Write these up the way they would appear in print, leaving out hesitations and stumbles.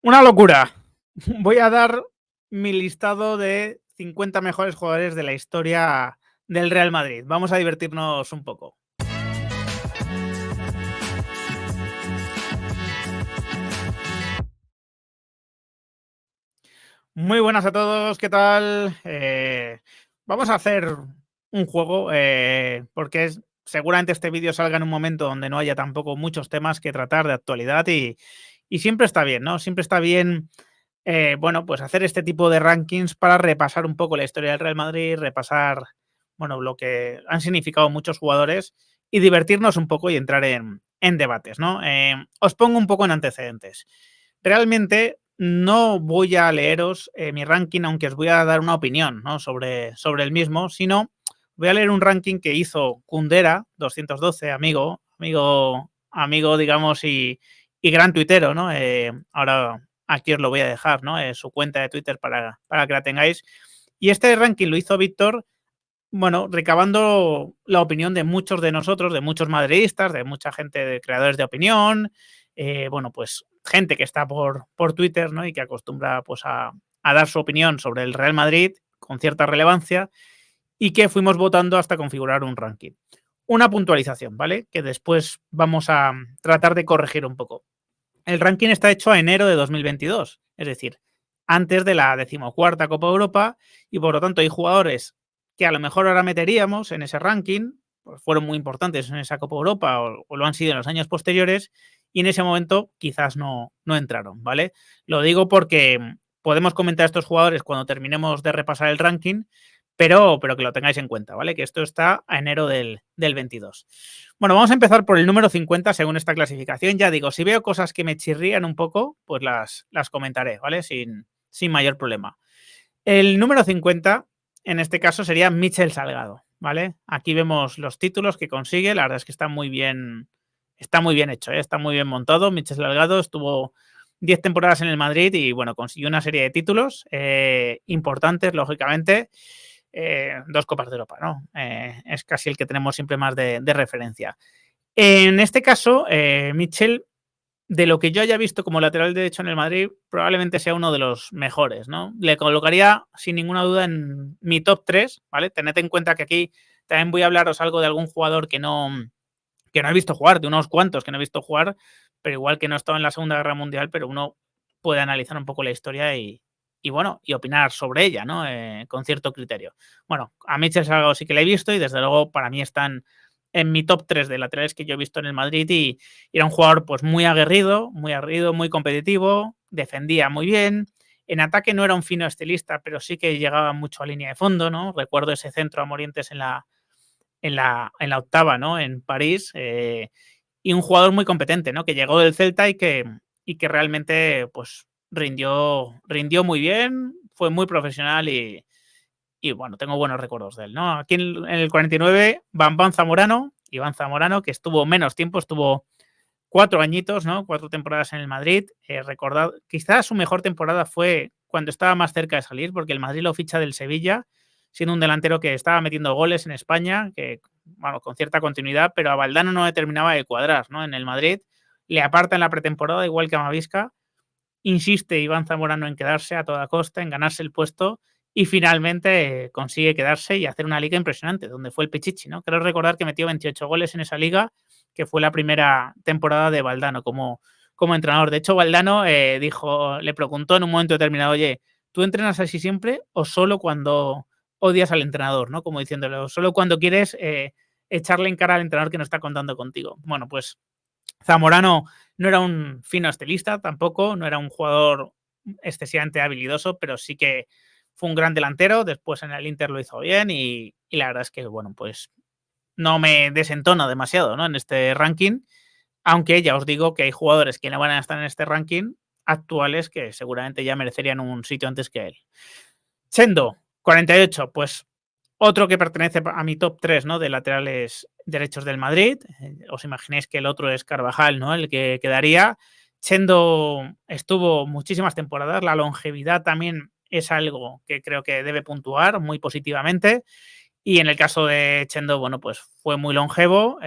Una locura. Voy a dar mi listado de 50 mejores jugadores de la historia del Real Madrid. Vamos a divertirnos un poco. Muy buenas a todos, ¿qué tal? Vamos a hacer un juego porque seguramente este vídeo salga en un momento donde no haya tampoco muchos temas que tratar de actualidad y siempre está bien, ¿no? Siempre está bien, bueno, pues hacer este tipo de rankings para repasar un poco la historia del Real Madrid, repasar, bueno, lo que han significado muchos jugadores y divertirnos un poco y entrar en debates, ¿no? Os pongo un poco en antecedentes. Realmente no voy a leeros mi ranking, aunque os voy a dar una opinión, ¿no? sobre el mismo, sino voy a leer un ranking que hizo Kundera 212, amigo, digamos, y gran tuitero, ¿no? Ahora aquí os lo voy a dejar, ¿no? Su cuenta de Twitter para que la tengáis. Y este ranking lo hizo Víctor, bueno, recabando la opinión de muchos de nosotros, de muchos madridistas, de mucha gente, de creadores de opinión, bueno, pues gente que está por Twitter, ¿no? Y que acostumbra pues a dar su opinión sobre el Real Madrid con cierta relevancia y que fuimos votando hasta configurar un ranking. Una puntualización, ¿vale? Que después vamos a tratar de corregir un poco. El ranking está hecho a enero de 2022, es decir, antes de la 14ª Copa Europa, y por lo tanto hay jugadores que a lo mejor ahora meteríamos en ese ranking, pues fueron muy importantes en esa Copa Europa o lo han sido en los años posteriores, y en ese momento quizás no entraron, ¿vale? Lo digo porque podemos comentar a estos jugadores cuando terminemos de repasar el ranking, pero que lo tengáis en cuenta, ¿vale? Que esto está a enero del 22. Bueno, vamos a empezar por el número 50 según esta clasificación. Ya digo, si veo cosas que me chirrían un poco, pues las comentaré, ¿vale? Sin mayor problema. El número 50, en este caso, sería Michel Salgado, ¿vale? Aquí vemos los títulos que consigue. La verdad es que está muy bien hecho, ¿eh? Está muy bien montado. Michel Salgado estuvo 10 temporadas en el Madrid y, bueno, consiguió una serie de títulos importantes, lógicamente. 2 Copas de Europa, ¿no? Es casi el que tenemos siempre más de referencia. En este caso, Michel, de lo que yo haya visto como lateral derecho en el Madrid, probablemente sea uno de los mejores, ¿no? Le colocaría sin ninguna duda en mi top 3, ¿vale? Tened en cuenta que aquí también voy a hablaros algo de algún jugador que no he visto jugar, de unos cuantos que no he visto jugar, pero igual que no he estado en la Segunda Guerra Mundial, pero uno puede analizar un poco la historia y bueno, y opinar sobre ella, ¿no? Con cierto criterio. Bueno, a Michel Salgado sí que la he visto y desde luego para mí están en mi top 3 de laterales que yo he visto en el Madrid y era un jugador pues muy aguerrido, muy competitivo, defendía muy bien. En ataque no era un fino estilista, pero sí que llegaba mucho a línea de fondo, ¿no? Recuerdo ese centro a Morientes en la octava, ¿no? En París. Y un jugador muy competente, ¿no? Que llegó del Celta y que realmente pues rindió muy bien, fue muy profesional y bueno, tengo buenos recuerdos de él, ¿no? Aquí en el 49, Iván Zamorano, que estuvo menos tiempo, estuvo 4 añitos, ¿no? 4 temporadas en el Madrid. Recordad, quizás su mejor temporada fue cuando estaba más cerca de salir, porque el Madrid lo ficha del Sevilla, siendo un delantero que estaba metiendo goles en España, que, bueno, con cierta continuidad, pero a Valdano no le terminaba de cuadrar, ¿no? En el Madrid le aparta en la pretemporada, igual que a Mavisca. Insiste Iván Zamorano en quedarse a toda costa, en ganarse el puesto y finalmente consigue quedarse y hacer una liga impresionante, donde fue el Pichichi, ¿no? Creo recordar que metió 28 goles en esa liga, que fue la primera temporada de Valdano como entrenador. De hecho, Valdano le preguntó en un momento determinado, oye, ¿tú entrenas así siempre o solo cuando odias al entrenador, ¿no? Como diciéndole, o solo cuando quieres echarle en cara al entrenador que no está contando contigo. Bueno, pues Zamorano no era un fino estilista tampoco, no era un jugador excesivamente habilidoso, pero sí que fue un gran delantero. Después en el Inter lo hizo bien y la verdad es que, bueno, pues no me desentona demasiado, ¿no? En este ranking, aunque ya os digo que hay jugadores que no van a estar en este ranking actuales que seguramente ya merecerían un sitio antes que él. Chendo, 48, pues otro que pertenece a mi top 3, ¿no? De laterales derechos del Madrid. Os imagináis que el otro es Carvajal, ¿no? El que quedaría. Chendo estuvo muchísimas temporadas. La longevidad también es algo que creo que debe puntuar muy positivamente. Y en el caso de Chendo, bueno, pues fue muy longevo,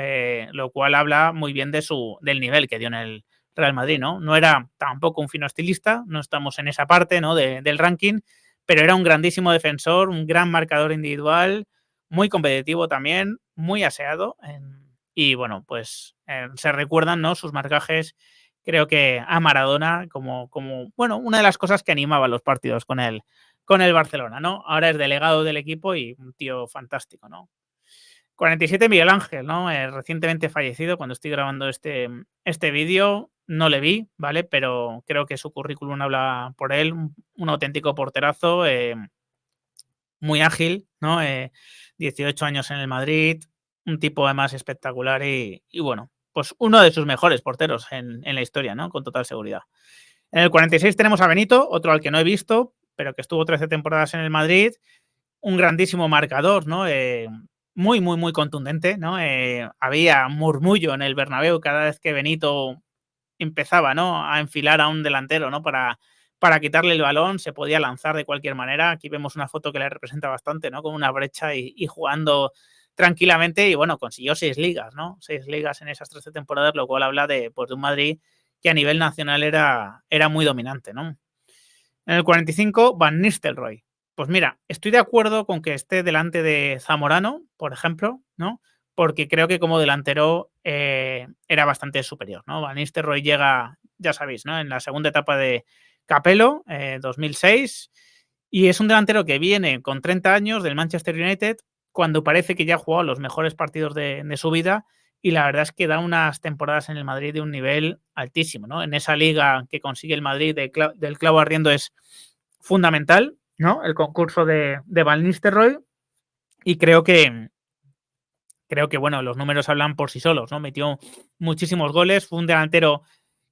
lo cual habla muy bien del nivel que dio en el Real Madrid, ¿no? No era tampoco un fino estilista, no estamos en esa parte, ¿no? Del ranking, pero era un grandísimo defensor, un gran marcador individual, muy competitivo también, muy aseado. Y bueno, pues se recuerdan, ¿no? Sus marcajes, creo que a Maradona como bueno, una de las cosas que animaba los partidos con el Barcelona, ¿no? Ahora es delegado del equipo y un tío fantástico, ¿no? 47 Miguel Ángel, ¿no? Recientemente fallecido. Cuando estoy grabando este vídeo, no le vi, ¿vale? Pero creo que su currículum habla por él. Un auténtico porterazo, muy ágil, ¿no? 18 años en el Madrid, un tipo además espectacular y bueno, pues uno de sus mejores porteros en la historia, ¿no? Con total seguridad. En el 46 tenemos a Benito, otro al que no he visto, pero que estuvo 13 temporadas en el Madrid, un grandísimo marcador, ¿no? Muy, muy, muy contundente, ¿no? Había murmullo en el Bernabéu cada vez que Benito empezaba, ¿no? A enfilar a un delantero, ¿no? Para quitarle el balón, se podía lanzar de cualquier manera. Aquí vemos una foto que le representa bastante, ¿no? Con una brecha y jugando tranquilamente y bueno, consiguió 6 ligas, ¿no? 6 ligas en esas 13 temporadas, lo cual habla pues, de un Madrid que a nivel nacional era muy dominante, ¿no? En el 45, Van Nistelrooy. Pues mira, estoy de acuerdo con que esté delante de Zamorano, por ejemplo, ¿no? Porque creo que como delantero era bastante superior, ¿no? Van Nistelrooy llega, ya sabéis, ¿no? En la segunda etapa de Capello, 2006, y es un delantero que viene con 30 años del Manchester United, cuando parece que ya ha jugado los mejores partidos de su vida, y la verdad es que da unas temporadas en el Madrid de un nivel altísimo, ¿no? En esa liga que consigue el Madrid del clavo ardiendo es fundamental, ¿no? El concurso de Van Nistelrooy, y creo que, bueno, los números hablan por sí solos, ¿no? Metió muchísimos goles, fue un delantero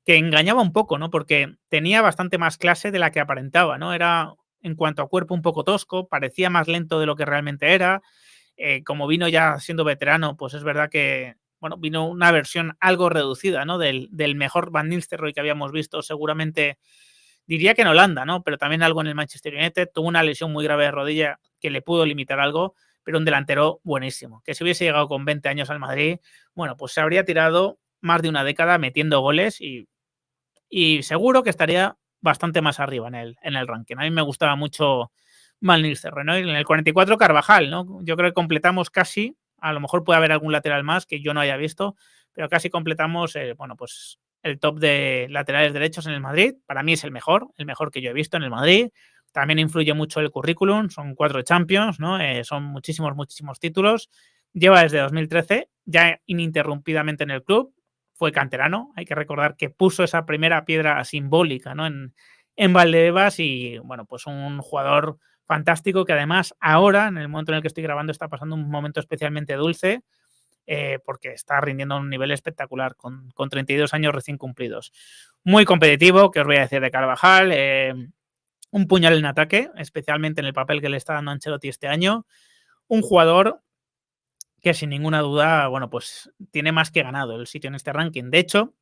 que engañaba un poco, ¿no? Porque tenía bastante más clase de la que aparentaba, ¿no? Era, en cuanto a cuerpo, un poco tosco, parecía más lento de lo que realmente era. Como vino ya siendo veterano, pues es verdad que, bueno, vino una versión algo reducida, ¿no? Del mejor Van Nistelrooy que habíamos visto seguramente, diría que en Holanda, ¿no? Pero también algo en el Manchester United. Tuvo una lesión muy grave de rodilla que le pudo limitar algo, pero un delantero buenísimo. Que si hubiese llegado con 20 años al Madrid, bueno, pues se habría tirado más de una década metiendo goles y seguro que estaría bastante más arriba en el ranking. A mí me gustaba mucho Van Nistelrooy, ¿no? Y en el 44 Carvajal, ¿no? Yo creo que completamos casi, a lo mejor puede haber algún lateral más que yo no haya visto, pero casi completamos, bueno, pues el top de laterales derechos en el Madrid. Para mí es el mejor que yo he visto en el Madrid. También influye mucho el currículum, son 4 Champions, ¿no? Son muchísimos, muchísimos títulos. Lleva desde 2013, ya ininterrumpidamente en el club. Fue canterano, hay que recordar que puso esa primera piedra simbólica, ¿no? En Valdebebas y, bueno, pues un jugador fantástico que además ahora, en el momento en el que estoy grabando, está pasando un momento especialmente dulce, porque está rindiendo a un nivel espectacular con 32 años recién cumplidos. Muy competitivo, que os voy a decir de Carvajal, un puñal en ataque, especialmente en el papel que le está dando Ancelotti este año. Un jugador que sin ninguna duda, bueno, pues tiene más que ganado el sitio en este ranking. De hecho,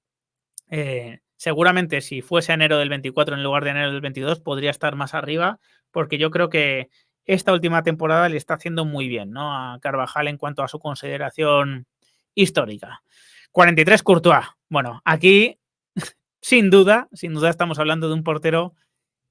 seguramente si fuese enero del 24 en lugar de enero del 22 podría estar más arriba, porque yo creo que esta última temporada le está haciendo muy bien, ¿no? A Carvajal en cuanto a su consideración histórica. 43 Courtois. Bueno, aquí sin duda estamos hablando de un portero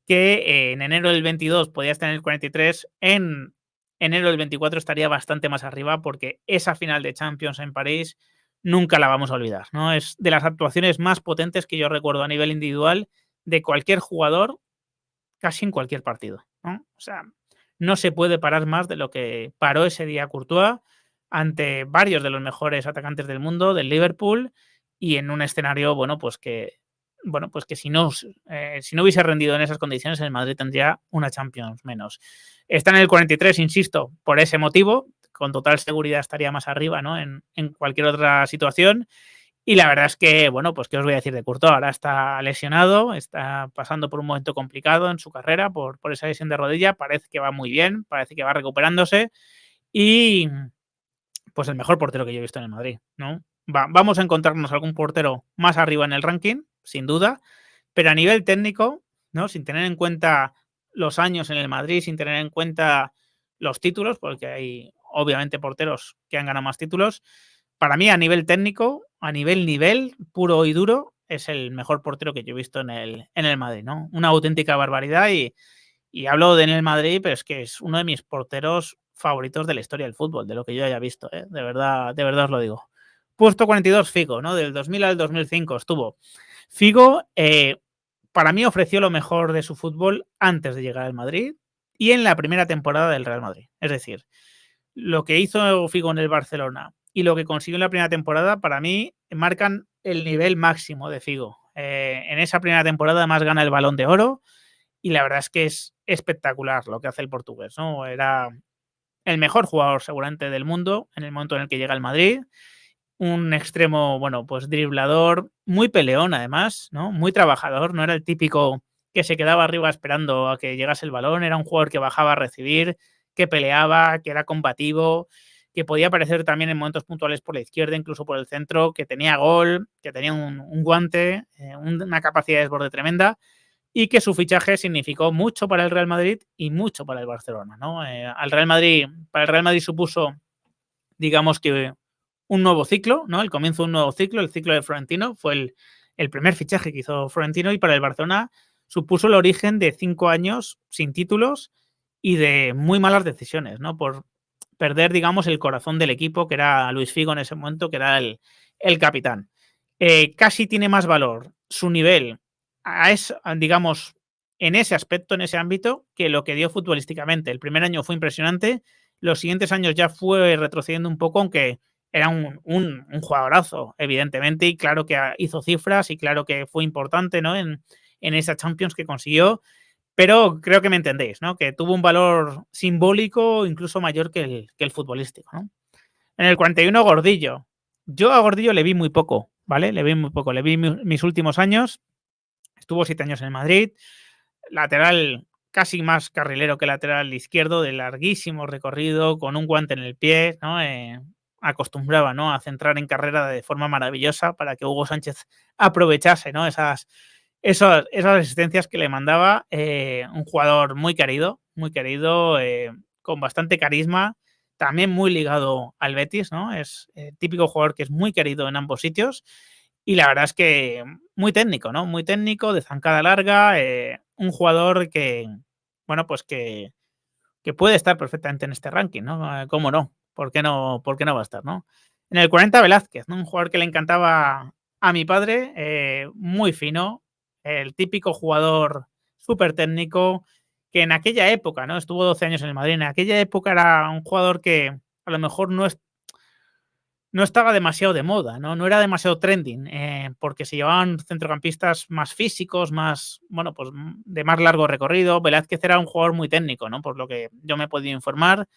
que en enero del 22 podía estar en el 43, en enero del 24 estaría bastante más arriba porque esa final de Champions en París nunca la vamos a olvidar, ¿no? Es de las actuaciones más potentes que yo recuerdo a nivel individual de cualquier jugador, casi en cualquier partido, ¿no? O sea, no se puede parar más de lo que paró ese día Courtois ante varios de los mejores atacantes del mundo, del Liverpool, y en un escenario, bueno, pues que si no hubiese rendido en esas condiciones, el Madrid tendría una Champions menos. Está en el 43, insisto, por ese motivo, con total seguridad estaría más arriba, ¿no? En cualquier otra situación. Y la verdad es que, bueno, pues qué os voy a decir de Courtois. Ahora está lesionado, está pasando por un momento complicado en su carrera por esa lesión de rodilla. Parece que va muy bien, parece que va recuperándose y pues el mejor portero que yo he visto en el Madrid, ¿no? Vamos a encontrarnos algún portero más arriba en el ranking, sin duda, pero a nivel técnico, ¿no? Sin tener en cuenta los años en el Madrid, sin tener en cuenta los títulos, porque hay obviamente porteros que han ganado más títulos. Para mí, a nivel técnico, a nivel puro y duro, es el mejor portero que yo he visto en el Madrid, ¿no? Una auténtica barbaridad y hablo de en el Madrid, pero es que es uno de mis porteros favoritos de la historia del fútbol, de lo que yo haya visto, ¿eh? De verdad os lo digo. Puesto 42, Figo, ¿no? Del 2000 al 2005 estuvo. Figo, para mí, ofreció lo mejor de su fútbol antes de llegar al Madrid y en la primera temporada del Real Madrid. Es decir, lo que hizo Figo en el Barcelona y lo que consiguió en la primera temporada, para mí, marcan el nivel máximo de Figo. En esa primera temporada, además, gana el Balón de Oro y la verdad es que es espectacular lo que hace el portugués, ¿no? Era el mejor jugador seguramente del mundo en el momento en el que llega al Madrid. Un extremo, bueno, pues driblador, muy peleón además, ¿no? Muy trabajador, no era el típico que se quedaba arriba esperando a que llegase el balón, era un jugador que bajaba a recibir, que peleaba, que era combativo, que podía aparecer también en momentos puntuales por la izquierda, incluso por el centro, que tenía gol, que tenía un guante, una capacidad de desborde tremenda y que su fichaje significó mucho para el Real Madrid y mucho para el Barcelona, ¿no? Para el Real Madrid supuso, digamos que un nuevo ciclo, ¿no? El comienzo de un nuevo ciclo, el ciclo de Florentino, fue el primer fichaje que hizo Florentino y para el Barcelona supuso el origen de 5 años sin títulos y de muy malas decisiones, ¿no? Por perder, digamos, el corazón del equipo, que era Luis Figo en ese momento, que era el capitán. Casi tiene más valor su nivel, digamos, en ese aspecto, en ese ámbito, que lo que dio futbolísticamente. El primer año fue impresionante, los siguientes años ya fue retrocediendo un poco, aunque era un jugadorazo, evidentemente, y claro que hizo cifras y claro que fue importante, ¿no? En esa Champions que consiguió, pero creo que me entendéis, ¿no? Que tuvo un valor simbólico incluso mayor que el futbolístico, ¿no? En el 41, Gordillo. Yo a Gordillo le vi muy poco, ¿vale? Le vi muy poco. Le vi mis últimos años. Estuvo 7 años en el Madrid. Lateral casi más carrilero que lateral izquierdo, de larguísimo recorrido, con un guante en el pie, ¿no? Acostumbraba, ¿no? A centrar en carrera de forma maravillosa para que Hugo Sánchez aprovechase, ¿no? Esas asistencias que le mandaba. Un jugador muy querido, con bastante carisma, también muy ligado al Betis, ¿no? Es típico jugador que es muy querido en ambos sitios y la verdad es que muy técnico, ¿no? Muy técnico, de zancada larga, un jugador que, bueno, pues que puede estar perfectamente en este ranking, ¿no? ¿Cómo no? ¿Por qué no va a estar, no? En el 40, Velázquez, ¿no? Un jugador que le encantaba a mi padre, muy fino, el típico jugador súper técnico, que en aquella época, ¿no? Estuvo 12 años en el Madrid, en aquella época era un jugador que a lo mejor no estaba demasiado de moda, ¿no? No era demasiado trending, porque se llevaban centrocampistas más físicos, más, bueno, pues de más largo recorrido. Velázquez era un jugador muy técnico, ¿no? Por lo que yo me he podido informar.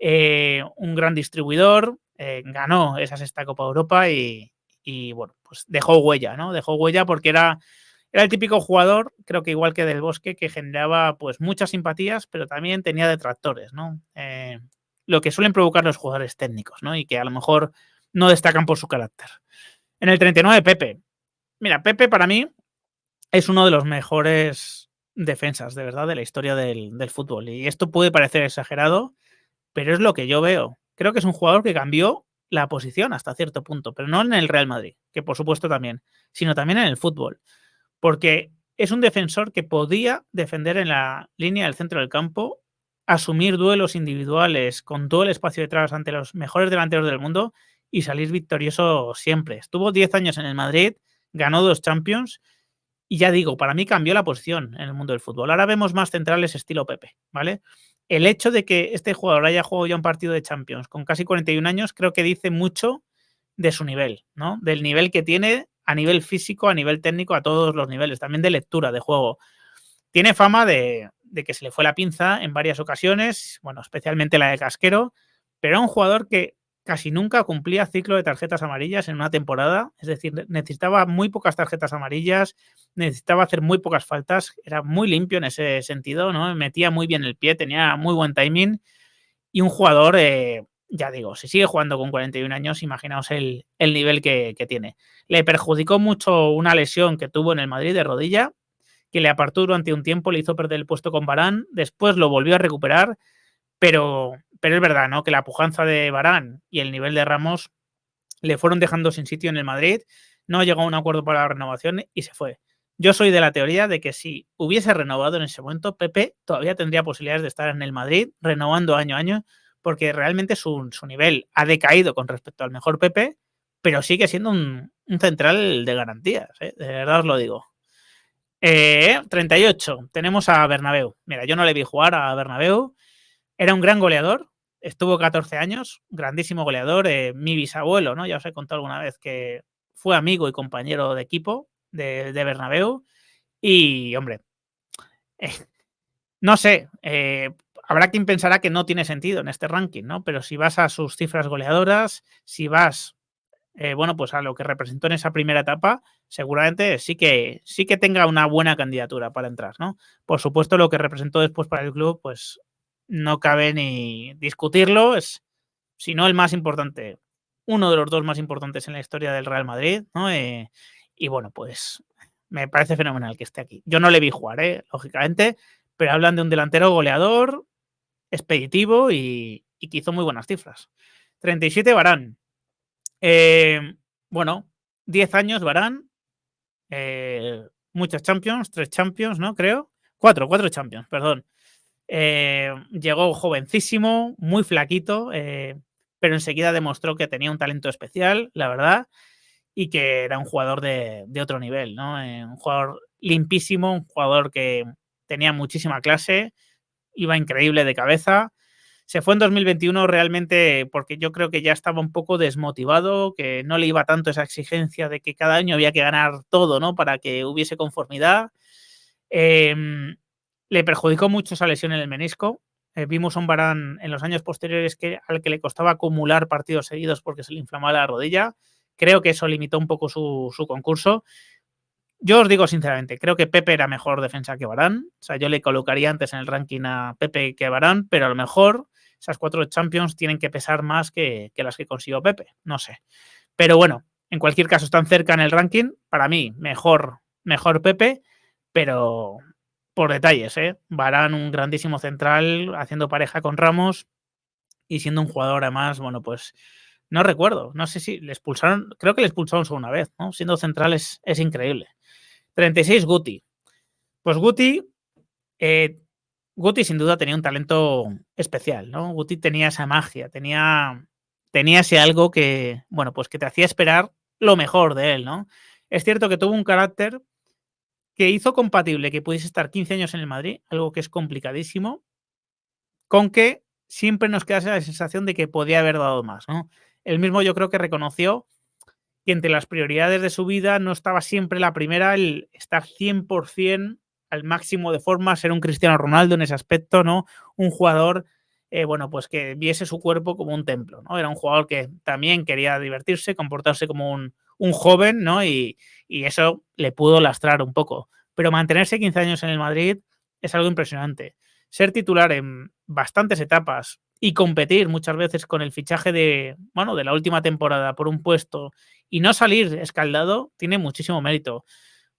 Un gran distribuidor, ganó esa sexta Copa Europa y, bueno, pues dejó huella, ¿no? Dejó huella porque era el típico jugador, creo que igual que Del Bosque, que generaba pues muchas simpatías, pero también tenía detractores, ¿no? Lo que suelen provocar los jugadores técnicos, ¿no? Y que a lo mejor no destacan por su carácter. En el 39, Pepe. Mira, Pepe para mí es uno de los mejores defensas, de verdad, de la historia del fútbol. Y esto puede parecer exagerado, pero es lo que yo veo. Creo que es un jugador que cambió la posición hasta cierto punto, pero no en el Real Madrid, que por supuesto también, sino también en el fútbol. Porque es un defensor que podía defender en la línea del centro del campo, asumir duelos individuales con todo el espacio detrás ante los mejores delanteros del mundo y salir victorioso siempre. Estuvo 10 años en el Madrid, ganó 2 Champions y ya digo, para mí cambió la posición en el mundo del fútbol. Ahora vemos más centrales estilo Pepe, ¿vale? El hecho de que este jugador haya jugado ya un partido de Champions con casi 41 años creo que dice mucho de su nivel, ¿no? Del nivel que tiene a nivel físico, a nivel técnico, a todos los niveles, también de lectura de juego. Tiene fama de que se le fue la pinza en varias ocasiones, bueno, especialmente la de Casquero, pero era un jugador que casi nunca cumplía ciclo de tarjetas amarillas en una temporada, es decir, necesitaba muy pocas tarjetas amarillas, necesitaba hacer muy pocas faltas, era muy limpio en ese sentido, ¿no? Metía muy bien el pie, tenía muy buen timing y un jugador, ya digo, si sigue jugando con 41 años, imaginaos el nivel que tiene. Le perjudicó mucho una lesión que tuvo en el Madrid de rodilla, que le apartó durante un tiempo, le hizo perder el puesto con Varane, después lo volvió a recuperar, pero es verdad, ¿no? Que la pujanza de Varane y el nivel de Ramos le fueron dejando sin sitio en el Madrid. no llegó a un acuerdo para la renovación y se fue. Yo soy de la teoría de que si hubiese renovado en ese momento, Pepe todavía tendría posibilidades de estar en el Madrid, renovando año a año, porque realmente su nivel ha decaído con respecto al mejor Pepe, pero sigue siendo un central de garantías, de verdad os lo digo. 38, tenemos a Bernabéu. Mira, yo no le vi jugar a Bernabéu, era un gran goleador, estuvo 14 años, grandísimo goleador, mi bisabuelo, ¿no? Ya os he contado alguna vez que fue amigo y compañero de equipo de Bernabéu y, hombre, eh, no sé, habrá quien pensará que no tiene sentido en este ranking, ¿no? Pero si vas a sus cifras goleadoras, si vas, bueno, pues a lo que representó en esa primera etapa, seguramente sí que tenga una buena candidatura para entrar, ¿no? Por supuesto, lo que representó después para el club, pues no cabe ni discutirlo, es, si no el más importante, uno de los dos más importantes en la historia del Real Madrid, ¿no? Y bueno, pues me parece fenomenal que esté aquí. Yo no le vi jugar, lógicamente, pero hablan de un delantero goleador, expeditivo y que hizo muy buenas cifras. 37 Varane. Bueno, 10 años Varane, muchas Champions, 3 Champions, ¿no? Creo. 4 Champions, perdón. Llegó jovencísimo, muy flaquito, pero enseguida demostró que tenía un talento especial, la verdad, y que era un jugador de otro nivel, ¿no? Un jugador limpísimo, un jugador que tenía muchísima clase, iba increíble de cabeza. Se fue en 2021 realmente porque yo creo que ya estaba un poco desmotivado, que no le iba tanto esa exigencia de que cada año había que ganar todo, ¿no? Para que hubiese conformidad. Le perjudicó mucho esa lesión en el menisco. Vimos a un Varane en los años posteriores al que le costaba acumular partidos seguidos porque se le inflamaba la rodilla. Creo que eso limitó un poco su concurso. Yo os digo sinceramente, creo que Pepe era mejor defensa que Varane. O sea, yo le colocaría antes en el ranking a Pepe que a Varane, pero a lo mejor esas 4 Champions tienen que pesar más que las que consiguió Pepe. No sé. Pero bueno, en cualquier caso están cerca en el ranking. Para mí, mejor Pepe, pero por detalles, ¿eh? Varane, un grandísimo central, haciendo pareja con Ramos y siendo un jugador además, bueno, pues no recuerdo, no sé si le expulsaron, creo que le expulsaron solo una vez, ¿no? Siendo central es increíble. 36, Guti. Pues Guti sin duda tenía un talento especial, ¿no? Guti tenía esa magia, tenía ese algo que, bueno, pues que te hacía esperar lo mejor de él, ¿no? Es cierto que tuvo un carácter que hizo compatible que pudiese estar 15 años en el Madrid, algo que es complicadísimo, con que siempre nos quedase la sensación de que podía haber dado más, ¿no? Él mismo yo creo que reconoció que entre las prioridades de su vida no estaba siempre la primera el estar 100% al máximo de forma, ser un Cristiano Ronaldo en ese aspecto, ¿no? Un jugador, bueno, pues que viese su cuerpo como un templo, ¿no? Era un jugador que también quería divertirse, comportarse como un joven, ¿no? Y eso le pudo lastrar un poco. Pero mantenerse 15 años en el Madrid es algo impresionante. Ser titular en bastantes etapas y competir muchas veces con el fichaje de, bueno, de la última temporada por un puesto y no salir escaldado tiene muchísimo mérito.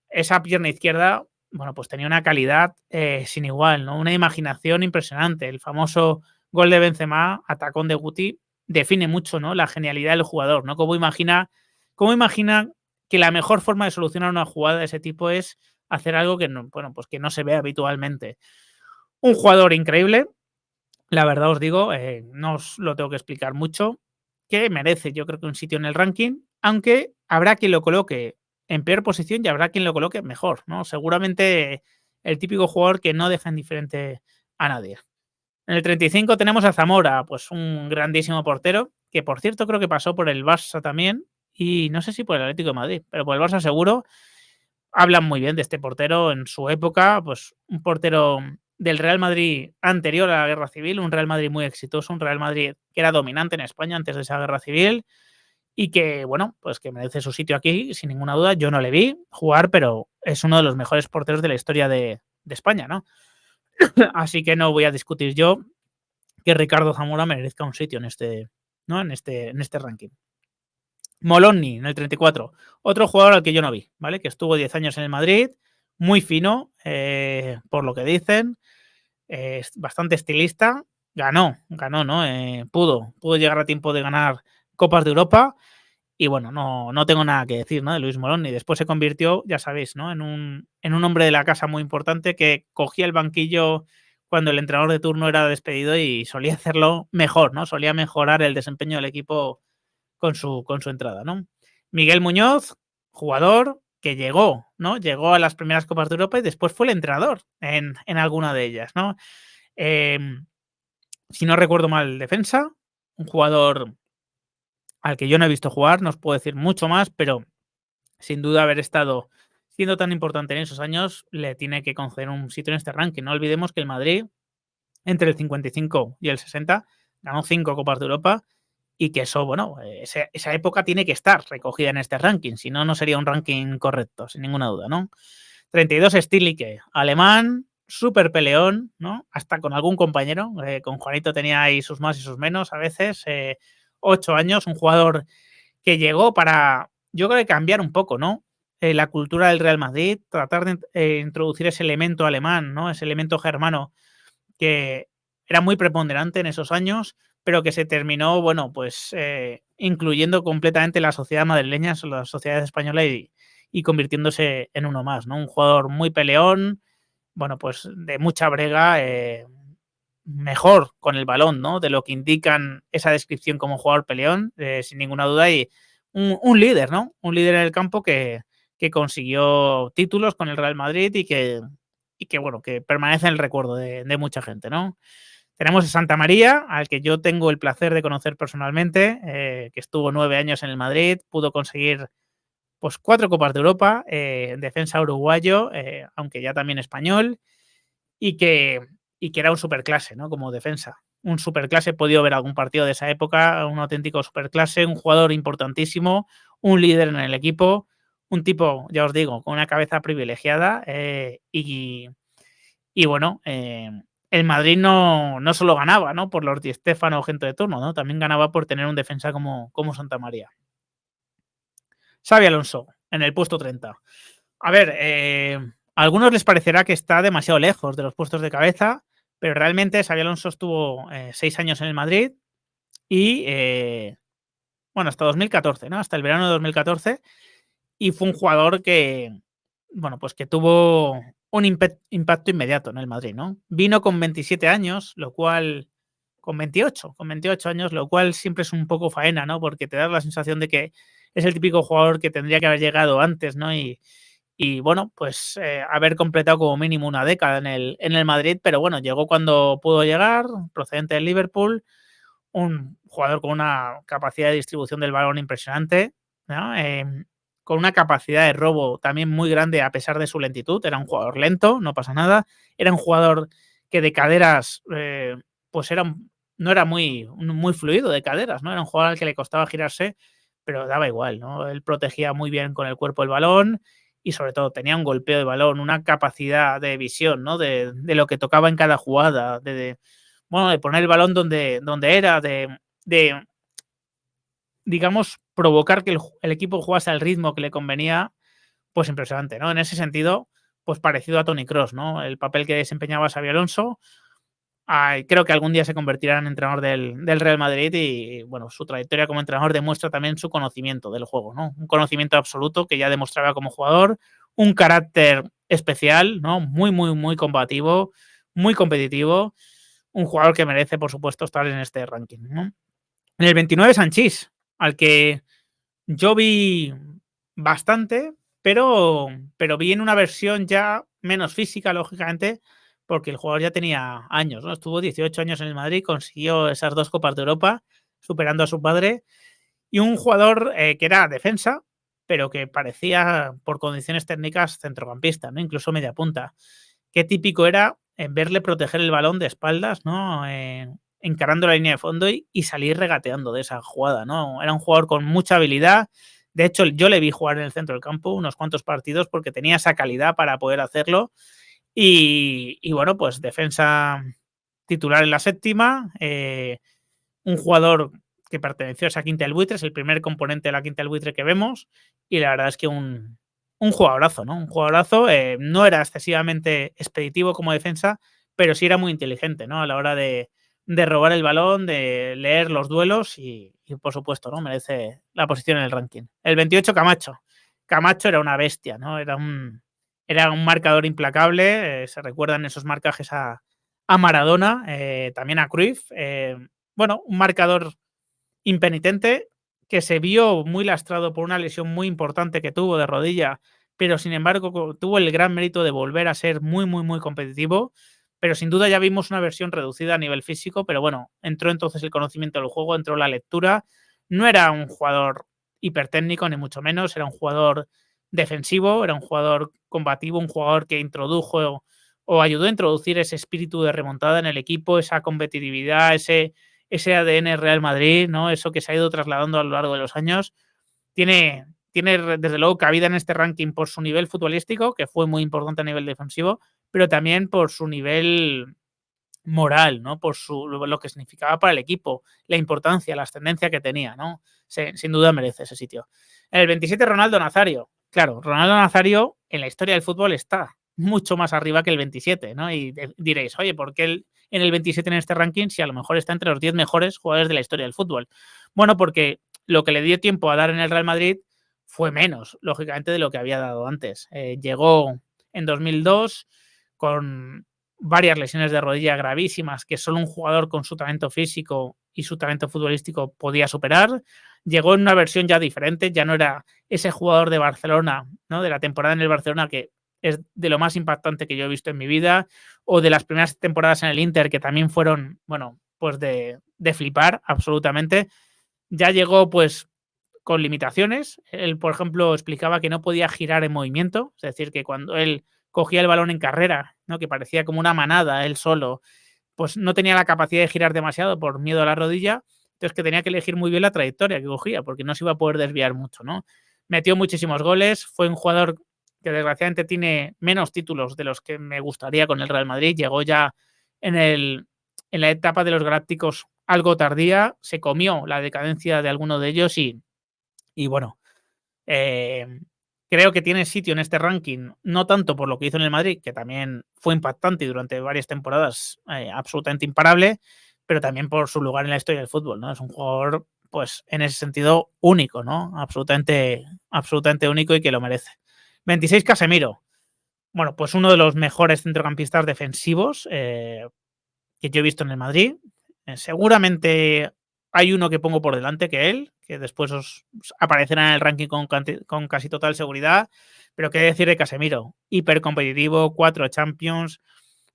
Esa pierna izquierda, bueno, pues tenía una calidad sin igual, ¿no? Una imaginación impresionante. El famoso gol de Benzema, atacón de Guti, define mucho, ¿no? La genialidad del jugador, ¿no? Cómo imagina que la mejor forma de solucionar una jugada de ese tipo es hacer algo que no, bueno, pues que no se ve habitualmente. Un jugador increíble, la verdad os digo, no os lo tengo que explicar mucho, que merece yo creo que un sitio en el ranking, aunque habrá quien lo coloque en peor posición y habrá quien lo coloque mejor, ¿no? Seguramente el típico jugador que no deja indiferente a nadie. En el 35 tenemos a Zamora, pues un grandísimo portero, que por cierto creo que pasó por el Barça también, y no sé si por el Atlético de Madrid, pero por el Barça seguro. Hablan muy bien de este portero en su época, pues un portero del Real Madrid anterior a la Guerra Civil, un Real Madrid muy exitoso, un Real Madrid que era dominante en España antes de esa Guerra Civil y que, bueno, pues que merece su sitio aquí, sin ninguna duda. Yo no le vi jugar, pero es uno de los mejores porteros de la historia de España, ¿no? Así que no voy a discutir yo que Ricardo Zamora merezca un sitio en este, ¿no? En este ranking. Moloni, en el 34. Otro jugador al que yo no vi, ¿vale? Que estuvo 10 años en el Madrid, muy fino, por lo que dicen, bastante estilista. Ganó, ¿no? Pudo llegar a tiempo de ganar Copas de Europa Y bueno, no tengo nada que decir, ¿no?, de Luis Morón. Y después se convirtió, ya sabéis, ¿no?, en un hombre de la casa muy importante que cogía el banquillo cuando el entrenador de turno era despedido y solía hacerlo mejor, ¿no? Solía mejorar el desempeño del equipo con su entrada, ¿no? Miguel Muñoz, jugador que llegó, ¿no? Llegó a las primeras Copas de Europa y después fue el entrenador en alguna de ellas, ¿no? Si no recuerdo mal, defensa, un jugador al que yo no he visto jugar, no os puedo decir mucho más, pero sin duda haber estado siendo tan importante en esos años le tiene que conceder un sitio en este ranking. No olvidemos que el Madrid, entre el 55 y el 60, ganó 5 Copas de Europa y que eso, bueno, esa época tiene que estar recogida en este ranking, si no, no sería un ranking correcto, sin ninguna duda, ¿no? 32 Stilicke, alemán, súper peleón, ¿no? Hasta con algún compañero, con Juanito tenía ahí sus más y sus menos a veces, 8 años, un jugador que llegó para, yo creo que cambiar un poco, ¿no?, la cultura del Real Madrid, tratar de introducir ese elemento alemán, ¿no?, ese elemento germano que era muy preponderante en esos años, pero que se terminó, bueno, pues incluyendo completamente la sociedad madrileña, la sociedad española y convirtiéndose en uno más, ¿no? Un jugador muy peleón, bueno, pues de mucha brega, mejor con el balón, ¿no?, de lo que indican esa descripción como jugador peleón, sin ninguna duda, y un líder, ¿no? Un líder en el campo que consiguió títulos con el Real Madrid y que bueno, que permanece en el recuerdo de mucha gente, ¿no? Tenemos a Santa María, al que yo tengo el placer de conocer personalmente, que estuvo 9 años en el Madrid, pudo conseguir pues 4 Copas de Europa, defensa uruguayo, aunque ya también español, y que, y que era un superclase, ¿no?, como defensa. Un superclase, he podido ver algún partido de esa época, un auténtico superclase, un jugador importantísimo, un líder en el equipo, un tipo, ya os digo, con una cabeza privilegiada, y bueno, el Madrid no solo ganaba, ¿no?, por los Di Stéfano o gente de turno, ¿no?, también ganaba por tener un defensa como Santa María. Xabi Alonso, en el puesto 30. A ver, a algunos les parecerá que está demasiado lejos de los puestos de cabeza, pero realmente Xabi Alonso estuvo 6 años en el Madrid y, bueno, hasta 2014, ¿no?, hasta el verano de 2014, y fue un jugador que, bueno, pues que tuvo un impacto inmediato en el Madrid, ¿no? Vino con 27 años, lo cual con 28 años, lo cual siempre es un poco faena, ¿no? Porque te da la sensación de que es el típico jugador que tendría que haber llegado antes, ¿no? Y bueno, pues haber completado como mínimo una década en el Madrid, pero bueno, llegó cuando pudo llegar, procedente del Liverpool, un jugador con una capacidad de distribución del balón impresionante, ¿no? Con una capacidad de robo también muy grande a pesar de su lentitud. Era un jugador lento, no pasa nada. Era un jugador que de caderas, pues no era muy fluido de caderas, ¿no? Era un jugador al que le costaba girarse, pero daba igual, ¿no? Él protegía muy bien con el cuerpo el balón y sobre todo tenía un golpeo de balón, una capacidad de visión, ¿no?, de lo que tocaba en cada jugada, bueno, de poner el balón donde era, de, digamos, provocar que el equipo jugase al ritmo que le convenía, pues impresionante, ¿no? En ese sentido, pues parecido a Toni Kroos, ¿no? El papel que desempeñaba Xabi Alonso. Creo que algún día se convertirá en entrenador del Real Madrid y, bueno, su trayectoria como entrenador demuestra también su conocimiento del juego, ¿no? Un conocimiento absoluto que ya demostraba como jugador, un carácter especial, ¿no? Muy, muy, muy combativo, muy competitivo, un jugador que merece, por supuesto, estar en este ranking, ¿no? En el 29, Sanchís, al que yo vi bastante, pero vi en una versión ya menos física, lógicamente, porque el jugador ya tenía años, ¿no? Estuvo 18 años en el Madrid, consiguió esas 2 Copas de Europa, superando a su padre, y un jugador que era defensa, pero que parecía, por condiciones técnicas, centrocampista, ¿no?, incluso media punta. Qué típico era verle proteger el balón de espaldas, ¿no?, encarando la línea de fondo y salir regateando de esa jugada, ¿no? Era un jugador con mucha habilidad. De hecho, yo le vi jugar en el centro del campo unos cuantos partidos porque tenía esa calidad para poder hacerlo. Y bueno, pues defensa titular en la séptima, un jugador que perteneció a esa quinta del buitre, es el primer componente de la quinta del buitre que vemos, y la verdad es que un jugadorazo, ¿no? Un jugadorazo, no era excesivamente expeditivo como defensa, pero sí era muy inteligente, ¿no?, a la hora de de robar el balón, de leer los duelos y por supuesto, ¿no? Merece la posición en el ranking. El 28, Camacho. Camacho era una bestia, ¿no? Era un marcador implacable. Se recuerdan esos marcajes a Maradona, también a Cruyff. Bueno, un marcador impenitente que se vio muy lastrado por una lesión muy importante que tuvo de rodilla, pero sin embargo tuvo el gran mérito de volver a ser muy, muy, muy competitivo. Pero sin duda ya vimos una versión reducida a nivel físico, pero bueno, entró entonces el conocimiento del juego, entró la lectura. No era un jugador hipertécnico, ni mucho menos, era un jugador defensivo, era un jugador combativo, un jugador que introdujo o ayudó a introducir ese espíritu de remontada en el equipo, esa competitividad, ese ADN Real Madrid, ¿no? Eso que se ha ido trasladando a lo largo de los años, tiene, tiene desde luego cabida en este ranking por su nivel futbolístico, que fue muy importante a nivel defensivo, pero también por su nivel moral, ¿no? Por lo que significaba para el equipo, la importancia, la ascendencia que tenía, ¿no? Sin duda merece ese sitio. En el 27, Ronaldo Nazario. Claro, Ronaldo Nazario en la historia del fútbol está mucho más arriba que el 27, ¿no? Y diréis, oye, ¿por qué en el 27 en este ranking si a lo mejor está entre los 10 mejores jugadores de la historia del fútbol? Bueno, porque lo que le dio tiempo a dar en el Real Madrid fue menos, lógicamente, de lo que había dado antes. Llegó en 2002 con varias lesiones de rodilla gravísimas que solo un jugador con su talento físico y su talento futbolístico podía superar. Llegó en una versión ya diferente, ya no era ese jugador de Barcelona, ¿no? De la temporada en el Barcelona que es de lo más impactante que yo he visto en mi vida, o de las primeras temporadas en el Inter que también fueron, bueno, pues de flipar absolutamente. Ya llegó pues con limitaciones. Él, por ejemplo, explicaba que no podía girar en movimiento, es decir, que cuando él cogía el balón en carrera, ¿no? Que parecía como una manada él solo, pues no tenía la capacidad de girar demasiado por miedo a la rodilla, entonces que tenía que elegir muy bien la trayectoria que cogía, porque no se iba a poder desviar mucho, ¿no? Metió muchísimos goles, fue un jugador que desgraciadamente tiene menos títulos de los que me gustaría con el Real Madrid, llegó ya en, en la etapa de los Galácticos algo tardía, se comió la decadencia de alguno de ellos y bueno, eh, creo que tiene sitio en este ranking, no tanto por lo que hizo en el Madrid, que también fue impactante y durante varias temporadas absolutamente imparable, pero también por su lugar en la historia del fútbol, ¿no? Es un jugador, pues, en ese sentido, único, ¿no? Absolutamente, absolutamente único y que lo merece. 26, Casemiro. Bueno, pues uno de los mejores centrocampistas defensivos que yo he visto en el Madrid. Seguramente hay uno que pongo por delante que él, que después os aparecerá en el ranking con casi total seguridad, pero qué decir de Casemiro, hipercompetitivo, 4 Champions,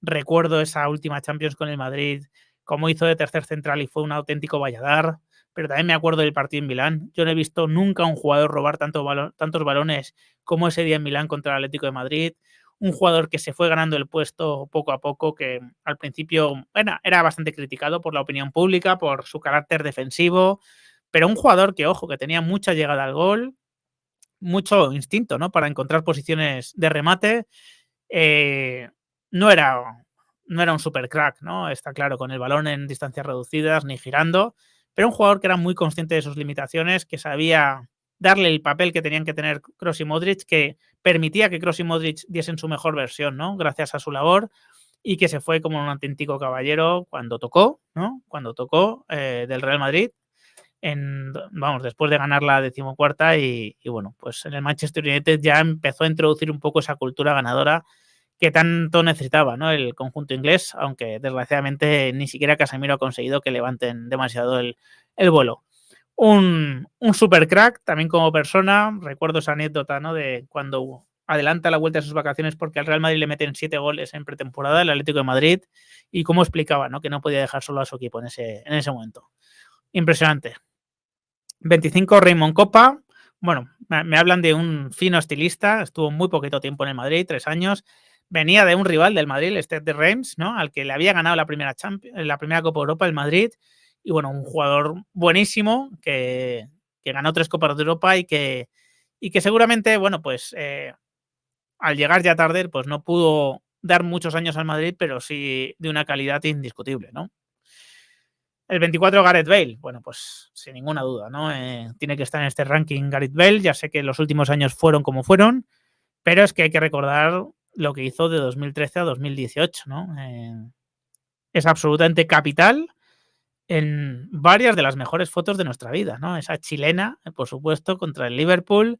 recuerdo esa última Champions con el Madrid, como hizo de tercer central y fue un auténtico valladar, pero también me acuerdo del partido en Milán, yo no he visto nunca a un jugador robar tantos balones como ese día en Milán contra el Atlético de Madrid, un jugador que se fue ganando el puesto poco a poco, que al principio bueno, era bastante criticado por la opinión pública, por su carácter defensivo, pero un jugador que, ojo, que tenía mucha llegada al gol, mucho instinto, ¿no? Para encontrar posiciones de remate. Eh, no, era, no era un super crack, ¿no? Está claro, con el balón en distancias reducidas, ni girando, pero un jugador que era muy consciente de sus limitaciones, que sabía darle el papel que tenían que tener Kroos y Modric, que permitía que Kroos y Modric diesen su mejor versión, ¿no? Gracias a su labor y que se fue como un auténtico caballero cuando tocó, ¿no? Cuando tocó del Real Madrid vamos, después de ganar la decimocuarta y bueno, pues en el Manchester United ya empezó a introducir un poco esa cultura ganadora que tanto necesitaba, ¿no? El conjunto inglés, aunque desgraciadamente ni siquiera Casemiro ha conseguido que levanten demasiado el vuelo. Un super crack, también como persona, recuerdo esa anécdota, ¿no? De cuando adelanta la vuelta de sus vacaciones porque al Real Madrid le meten 7 goles en pretemporada, el Atlético de Madrid, y cómo explicaba, ¿no? Que no podía dejar solo a su equipo en ese momento. Impresionante. 25, Raymond Kopa. Bueno, me hablan de un fino estilista, estuvo muy poquito tiempo en el Madrid, 3 años. Venía de un rival del Madrid, el Stade de Reims, ¿no? Al que le había ganado la primera Copa Europa el Madrid. Y bueno, un jugador buenísimo que ganó 3 Copas de Europa y que seguramente, bueno, pues al llegar ya tarde, pues no pudo dar muchos años al Madrid, pero sí de una calidad indiscutible, ¿no? El 24, Gareth Bale. Bueno, pues sin ninguna duda, ¿no? Tiene que estar en este ranking Gareth Bale. Ya sé que los últimos años fueron como fueron, pero es que hay que recordar lo que hizo de 2013 a 2018, ¿no? Es absolutamente capital en varias de las mejores fotos de nuestra vida, ¿no? Esa chilena, por supuesto, contra el Liverpool,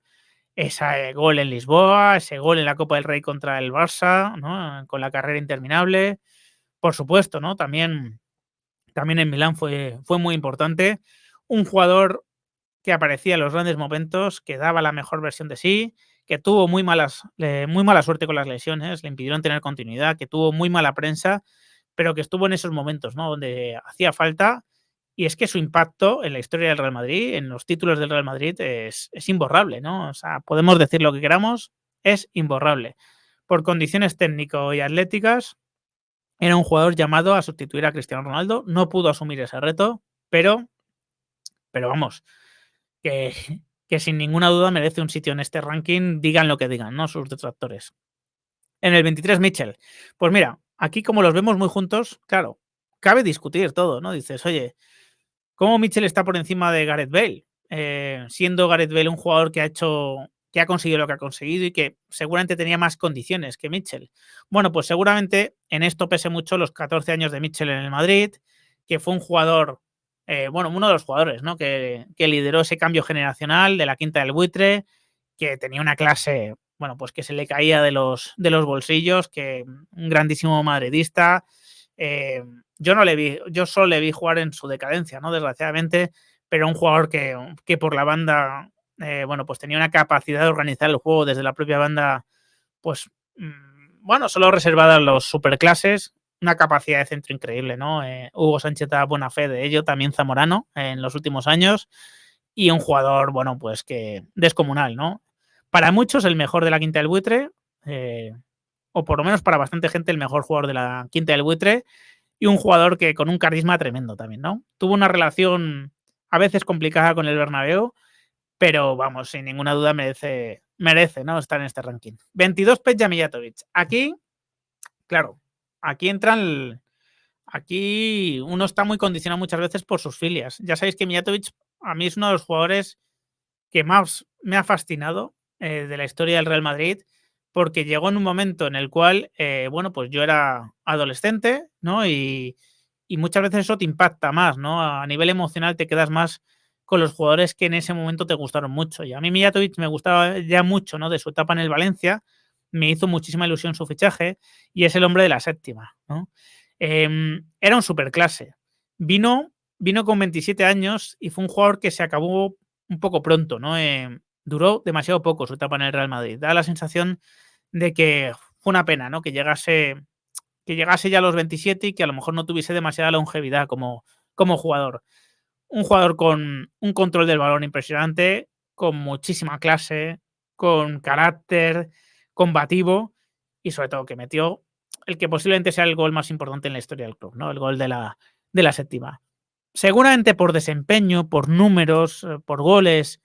ese gol en Lisboa, ese gol en la Copa del Rey contra el Barça, ¿no? Con la carrera interminable. Por supuesto, ¿no? También en Milán fue muy importante. Un jugador que aparecía en los grandes momentos, que daba la mejor versión de sí, que tuvo muy mala suerte con las lesiones, le impidieron tener continuidad, que tuvo muy mala prensa, pero que estuvo en esos momentos, ¿no? Donde hacía falta. Y es que su impacto en la historia del Real Madrid, en los títulos del Real Madrid, es imborrable, ¿no? O sea, podemos decir lo que queramos, es imborrable. Por condiciones técnico y atléticas, era un jugador llamado a sustituir a Cristiano Ronaldo. No pudo asumir ese reto, pero vamos, que, que sin ninguna duda merece un sitio en este ranking, digan lo que digan, ¿no? Sus detractores. En el 23, Mitchell. Pues mira, aquí como los vemos muy juntos, claro, cabe discutir todo, ¿no? Dices, oye, ¿cómo Mitchell está por encima de Gareth Bale? Siendo Gareth Bale un jugador que ha conseguido lo que ha conseguido y que seguramente tenía más condiciones que Mitchell. Bueno, pues seguramente en esto pese mucho los 14 años de Mitchell en el Madrid, que fue un jugador, bueno, uno de los jugadores, ¿no? Que lideró ese cambio generacional de la quinta del buitre, que tenía una clase, bueno, pues que se le caía de los bolsillos, que un grandísimo madridista. Eh, yo solo le vi jugar en su decadencia, ¿no? Desgraciadamente, pero un jugador que por la banda, bueno, pues tenía una capacidad de organizar el juego desde la propia banda, pues, bueno, solo reservada a los superclases, una capacidad de centro increíble, ¿no? Hugo Sánchez da buena fe de ello, también Zamorano en los últimos años, y un jugador, bueno, pues que descomunal, ¿no? Para muchos el mejor de la quinta del buitre, eh, o por lo menos para bastante gente el mejor jugador de la quinta del buitre, y un jugador que con un carisma tremendo también, ¿no? Tuvo una relación a veces complicada con el Bernabéu, pero vamos, sin ninguna duda merece, ¿no? Estar en este ranking. 22, Peja Mijatovic. Aquí, claro, aquí entran. Aquí uno está muy condicionado muchas veces por sus filias. Ya sabéis que Mijatovic a mí es uno de los jugadores que más me ha fascinado de la historia del Real Madrid, porque llegó en un momento en el cual, bueno, pues yo era adolescente, ¿no? Y muchas veces eso te impacta más, ¿no? A nivel emocional te quedas más con los jugadores que en ese momento te gustaron mucho. Y a mí Mijatovic me gustaba ya mucho, ¿no? De su etapa en el Valencia, me hizo muchísima ilusión su fichaje y es el hombre de la séptima, ¿no? Era un superclase. Vino, vino con 27 años y fue un jugador que se acabó un poco pronto, ¿no? Duró demasiado poco su etapa en el Real Madrid. Da la sensación de que fue una pena, ¿no? Que llegase ya a los 27 y que a lo mejor no tuviese demasiada longevidad como jugador. Un jugador con un control del balón impresionante, con muchísima clase, con carácter, combativo y sobre todo que metió el que posiblemente sea el gol más importante en la historia del club, ¿no? El gol de la séptima. Seguramente por desempeño, por números, por goles,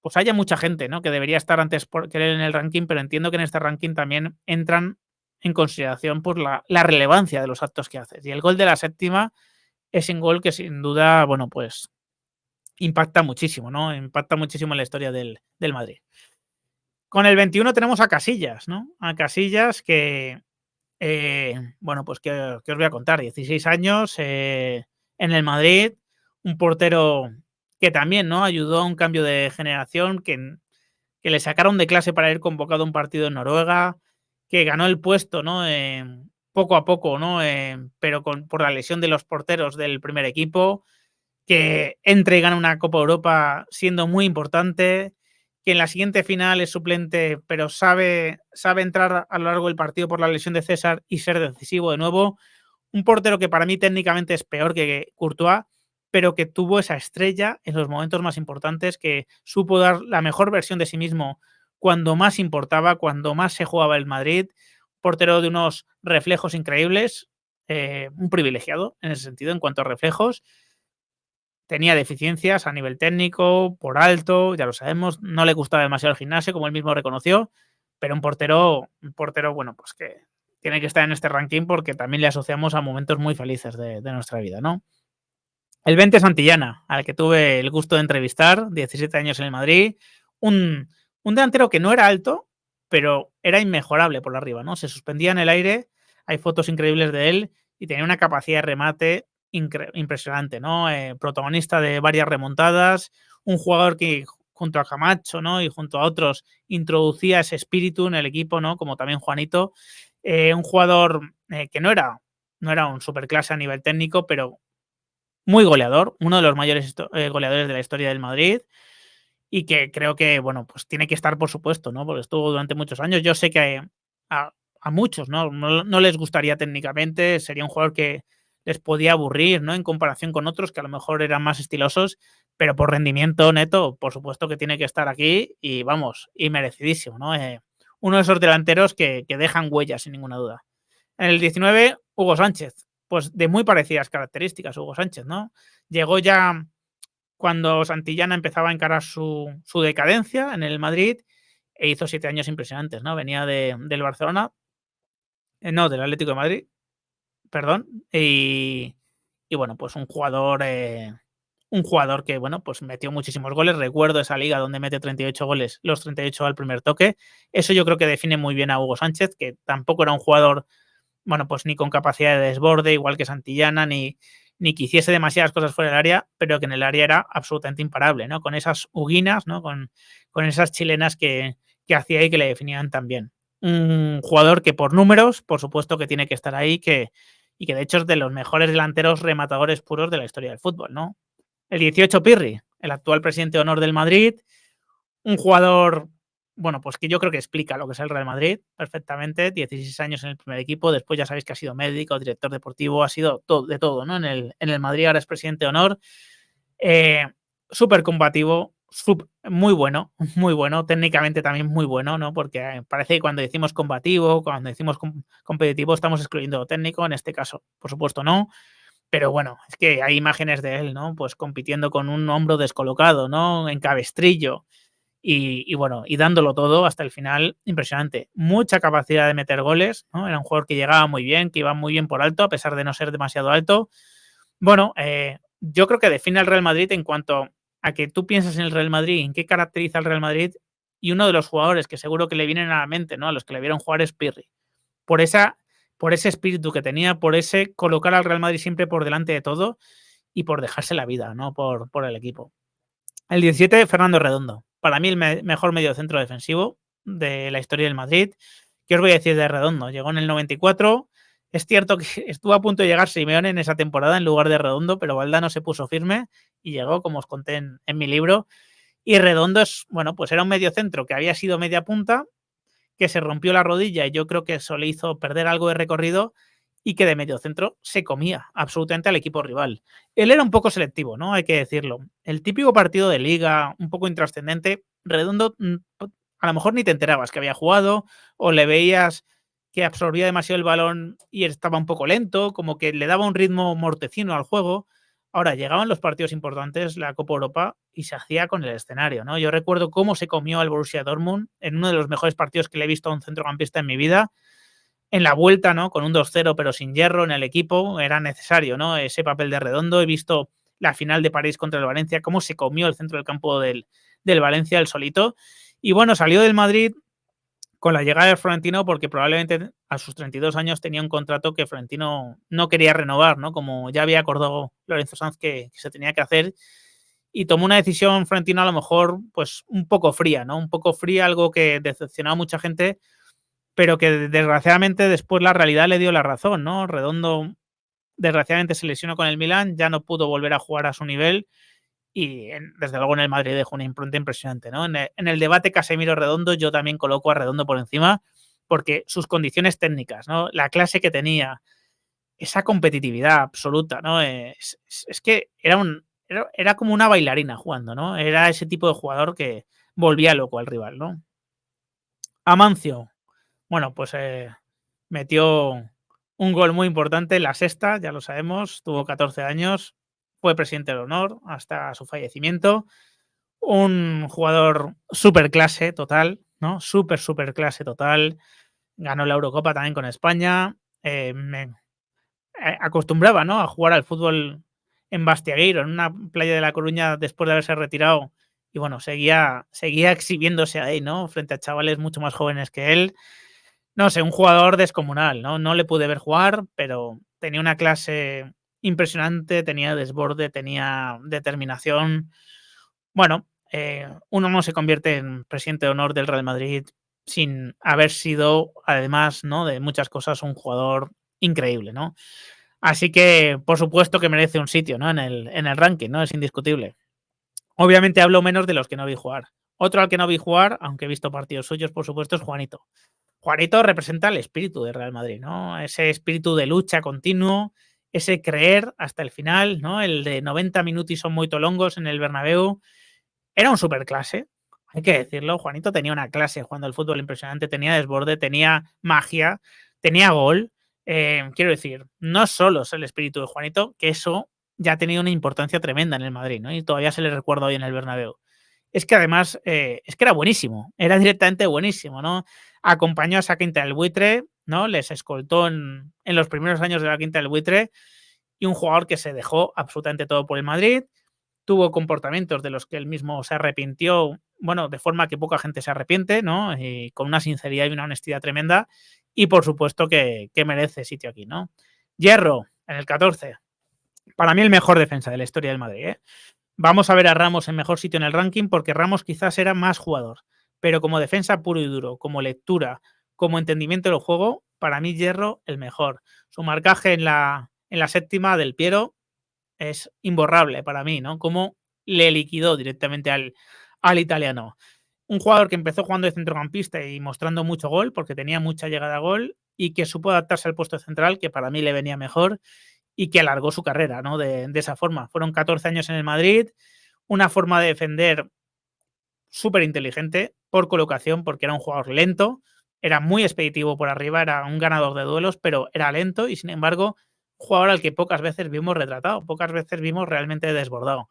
pues haya mucha gente, ¿no? Que debería estar antes que él en el ranking, pero entiendo que en este ranking también entran en consideración por la relevancia de los actos que haces. Y el gol de la séptima es un gol que sin duda, bueno, pues impacta muchísimo, ¿no? Impacta muchísimo en la historia del Madrid. Con el 21 tenemos a Casillas, ¿no? A Casillas que, bueno, pues que os voy a contar, 16 años en el Madrid, un portero que también, ¿no? Ayudó a un cambio de generación, que le sacaron de clase para ir convocado a un partido en Noruega, que ganó el puesto, ¿no? Poco a poco, ¿no? Pero por la lesión de los porteros del primer equipo, que entra y gana una Copa Europa siendo muy importante, que en la siguiente final es suplente, pero sabe entrar a lo largo del partido por la lesión de César y ser decisivo de nuevo. Un portero que para mí técnicamente es peor que Courtois, pero que tuvo esa estrella en los momentos más importantes, que supo dar la mejor versión de sí mismo cuando más importaba, cuando más se jugaba el Madrid. Portero de unos reflejos increíbles, un privilegiado en ese sentido en cuanto a reflejos. Tenía deficiencias a nivel técnico, por alto, ya lo sabemos, no le gustaba demasiado el gimnasio, como él mismo reconoció, pero un portero, bueno, pues que tiene que estar en este ranking porque también le asociamos a momentos muy felices de nuestra vida, ¿no? El 20 Santillana, al que tuve el gusto de entrevistar, 17 años en el Madrid, un delantero que no era alto, pero era inmejorable por arriba, ¿no? Se suspendía en el aire, hay fotos increíbles de él y tenía una capacidad de remate impresionante, ¿no? Protagonista de varias remontadas, un jugador que junto a Camacho, ¿no? Y junto a otros introducía ese espíritu en el equipo, ¿no? Como también Juanito. Un jugador que no era un superclase a nivel técnico, pero muy goleador, uno de los mayores goleadores de la historia del Madrid y que creo que, bueno, pues tiene que estar, por supuesto, ¿no? Porque estuvo durante muchos años. Yo sé que a muchos, ¿no? No les gustaría técnicamente, sería un jugador que les podía aburrir, ¿no? En comparación con otros que a lo mejor eran más estilosos, pero por rendimiento neto, por supuesto que tiene que estar aquí y vamos, y merecidísimo, ¿no? Uno de esos delanteros que dejan huellas, sin ninguna duda. En el 19, Hugo Sánchez, pues de muy parecidas características, Hugo Sánchez, ¿no? Llegó ya cuando Santillana empezaba a encarar su decadencia en el Madrid e hizo 7 años impresionantes, ¿no? Venía del Barcelona, no, del Atlético de Madrid, perdón, y bueno, pues un jugador que, bueno, pues metió muchísimos goles. Recuerdo esa liga donde mete 38 goles, los 38 al primer toque. Eso yo creo que define muy bien a Hugo Sánchez, que tampoco era un jugador, bueno, pues ni con capacidad de desborde, igual que Santillana, ni que hiciese demasiadas cosas fuera del área, pero que en el área era absolutamente imparable, ¿no? Con esas huguinas, ¿no? Con esas chilenas que hacía y que le definían tan bien. Un jugador que por números, por supuesto que tiene que estar ahí, y que de hecho es de los mejores delanteros rematadores puros de la historia del fútbol, ¿no? El 18 Pirri, el actual presidente de honor del Madrid, un jugador, bueno, pues que yo creo que explica lo que es el Real Madrid perfectamente. 16 años en el primer equipo, después ya sabéis que ha sido médico, director deportivo, ha sido de todo, ¿no? En el Madrid ahora es presidente de honor. Eh, Súper combativo, muy bueno, técnicamente también muy bueno, ¿no? Porque parece que cuando decimos combativo, cuando decimos competitivo, estamos excluyendo lo técnico, en este caso, por supuesto, no. Pero bueno, es que hay imágenes de él, ¿no? Pues compitiendo con un hombro descolocado, ¿no? En cabestrillo y bueno, y dándolo todo hasta el final, impresionante. Mucha capacidad de meter goles, ¿no? Era un jugador que llegaba muy bien, que iba muy bien por alto, a pesar de no ser demasiado alto. Bueno, yo creo que define al Real Madrid en cuanto a que tú piensas en el Real Madrid, en qué caracteriza al Real Madrid, y uno de los jugadores que seguro que le vienen a la mente, ¿no? A los que le vieron jugar es Pirri. Por esa, por ese espíritu que tenía, por ese colocar al Real Madrid siempre por delante de todo y por dejarse la vida, ¿no? Por el equipo. El 17, Fernando Redondo. Para mí el mejor mediocentro defensivo de la historia del Madrid. ¿Qué os voy a decir de Redondo? Llegó en el 94. Es cierto que estuvo a punto de llegar Simeone en esa temporada en lugar de Redondo, pero Valdano se puso firme y llegó, como os conté en mi libro. Y Redondo es, bueno, pues era un mediocentro que había sido media punta, que se rompió la rodilla y yo creo que eso le hizo perder algo de recorrido y que de mediocentro se comía absolutamente al equipo rival. Él era un poco selectivo, ¿no? Hay que decirlo. El típico partido de liga, un poco intrascendente, Redondo, a lo mejor ni te enterabas que había jugado o le veías que absorbía demasiado el balón y estaba un poco lento, como que le daba un ritmo mortecino al juego. Ahora, llegaban los partidos importantes, la Copa Europa, y se hacía con el escenario, ¿no? Yo recuerdo cómo se comió al Borussia Dortmund en uno de los mejores partidos que le he visto a un centrocampista en mi vida. En la vuelta, ¿no? Con un 2-0, pero sin hierro en el equipo, era necesario, ¿no? Ese papel de Redondo. He visto la final de París contra el Valencia, cómo se comió el centro del campo del Valencia el solito. Y bueno, salió del Madrid con la llegada de Florentino porque probablemente a sus 32 años tenía un contrato que Florentino no quería renovar, ¿no? Como ya había acordado Lorenzo Sanz que se tenía que hacer y tomó una decisión Florentino a lo mejor pues un poco fría, ¿no? Un poco fría, algo que decepcionó a mucha gente, pero que desgraciadamente después la realidad le dio la razón, ¿no? Redondo desgraciadamente se lesionó con el Milan, ya no pudo volver a jugar a su nivel y desde luego en el Madrid dejó una impronta impresionante, ¿no? En el debate Casemiro-Redondo yo también coloco a Redondo por encima porque sus condiciones técnicas, ¿no? La clase que tenía, esa competitividad absoluta, ¿no? Es que era como una bailarina jugando, ¿no? Era ese tipo de jugador que volvía loco al rival, ¿no? Amancio, bueno, pues metió un gol muy importante, la sexta, ya lo sabemos, tuvo 14 años, fue presidente del honor hasta su fallecimiento. Un jugador super clase total, ¿no? Super clase total. Ganó la Eurocopa también con España. Acostumbraba, ¿no? A jugar al fútbol en Bastiagueiro, en una playa de La Coruña, después de haberse retirado. Y bueno, seguía exhibiéndose ahí, ¿no? Frente a chavales mucho más jóvenes que él. No sé, un jugador descomunal, ¿no? No le pude ver jugar, pero tenía una clase impresionante, tenía desborde, tenía determinación. Bueno, uno no se convierte en presidente de honor del Real Madrid sin haber sido, además, ¿no?, de muchas cosas, un jugador increíble, ¿no? Así que, por supuesto que merece un sitio, ¿no?, en el ranking, ¿no? Es indiscutible. Obviamente hablo menos de los que no vi jugar. Otro al que no vi jugar, aunque he visto partidos suyos, por supuesto, es Juanito. Juanito representa el espíritu del Real Madrid, ¿no? Ese espíritu de lucha continuo, ese creer hasta el final, ¿no? El de 90 minutos son muy tolongos en el Bernabéu. Era un superclase, hay que decirlo. Juanito tenía una clase jugando al fútbol impresionante, tenía desborde, tenía magia, tenía gol. Quiero decir, no solo es el espíritu de Juanito, que eso ya ha tenido una importancia tremenda en el Madrid, ¿no? Y todavía se le recuerda hoy en el Bernabéu. Es que además, es que era buenísimo, era directamente buenísimo, ¿no? Acompañó a esa Quinta del Buitre, ¿no? Les escoltó en los primeros años de la Quinta del Buitre, y un jugador que se dejó absolutamente todo por el Madrid. Tuvo comportamientos de los que él mismo se arrepintió, bueno, de forma que poca gente se arrepiente, ¿no? Y con una sinceridad y una honestidad tremenda. Y por supuesto que merece sitio aquí, ¿no? Hierro, en el 14. Para mí el mejor defensa de la historia del Madrid, ¿eh? Vamos a ver a Ramos en mejor sitio en el ranking porque Ramos quizás era más jugador. Pero como defensa puro y duro, como lectura, como entendimiento del juego, para mí Hierro el mejor. Su marcaje en la séptima del Piero es imborrable para mí, ¿no? Cómo le liquidó directamente al italiano. Un jugador que empezó jugando de centrocampista y mostrando mucho gol, porque tenía mucha llegada a gol, y que supo adaptarse al puesto central, que para mí le venía mejor, y que alargó su carrera, ¿no? De esa forma. Fueron 14 años en el Madrid, una forma de defender súper inteligente, por colocación, porque era un jugador lento, era muy expeditivo por arriba, era un ganador de duelos, pero era lento y sin embargo, un jugador al que pocas veces vimos retratado, pocas veces vimos realmente desbordado.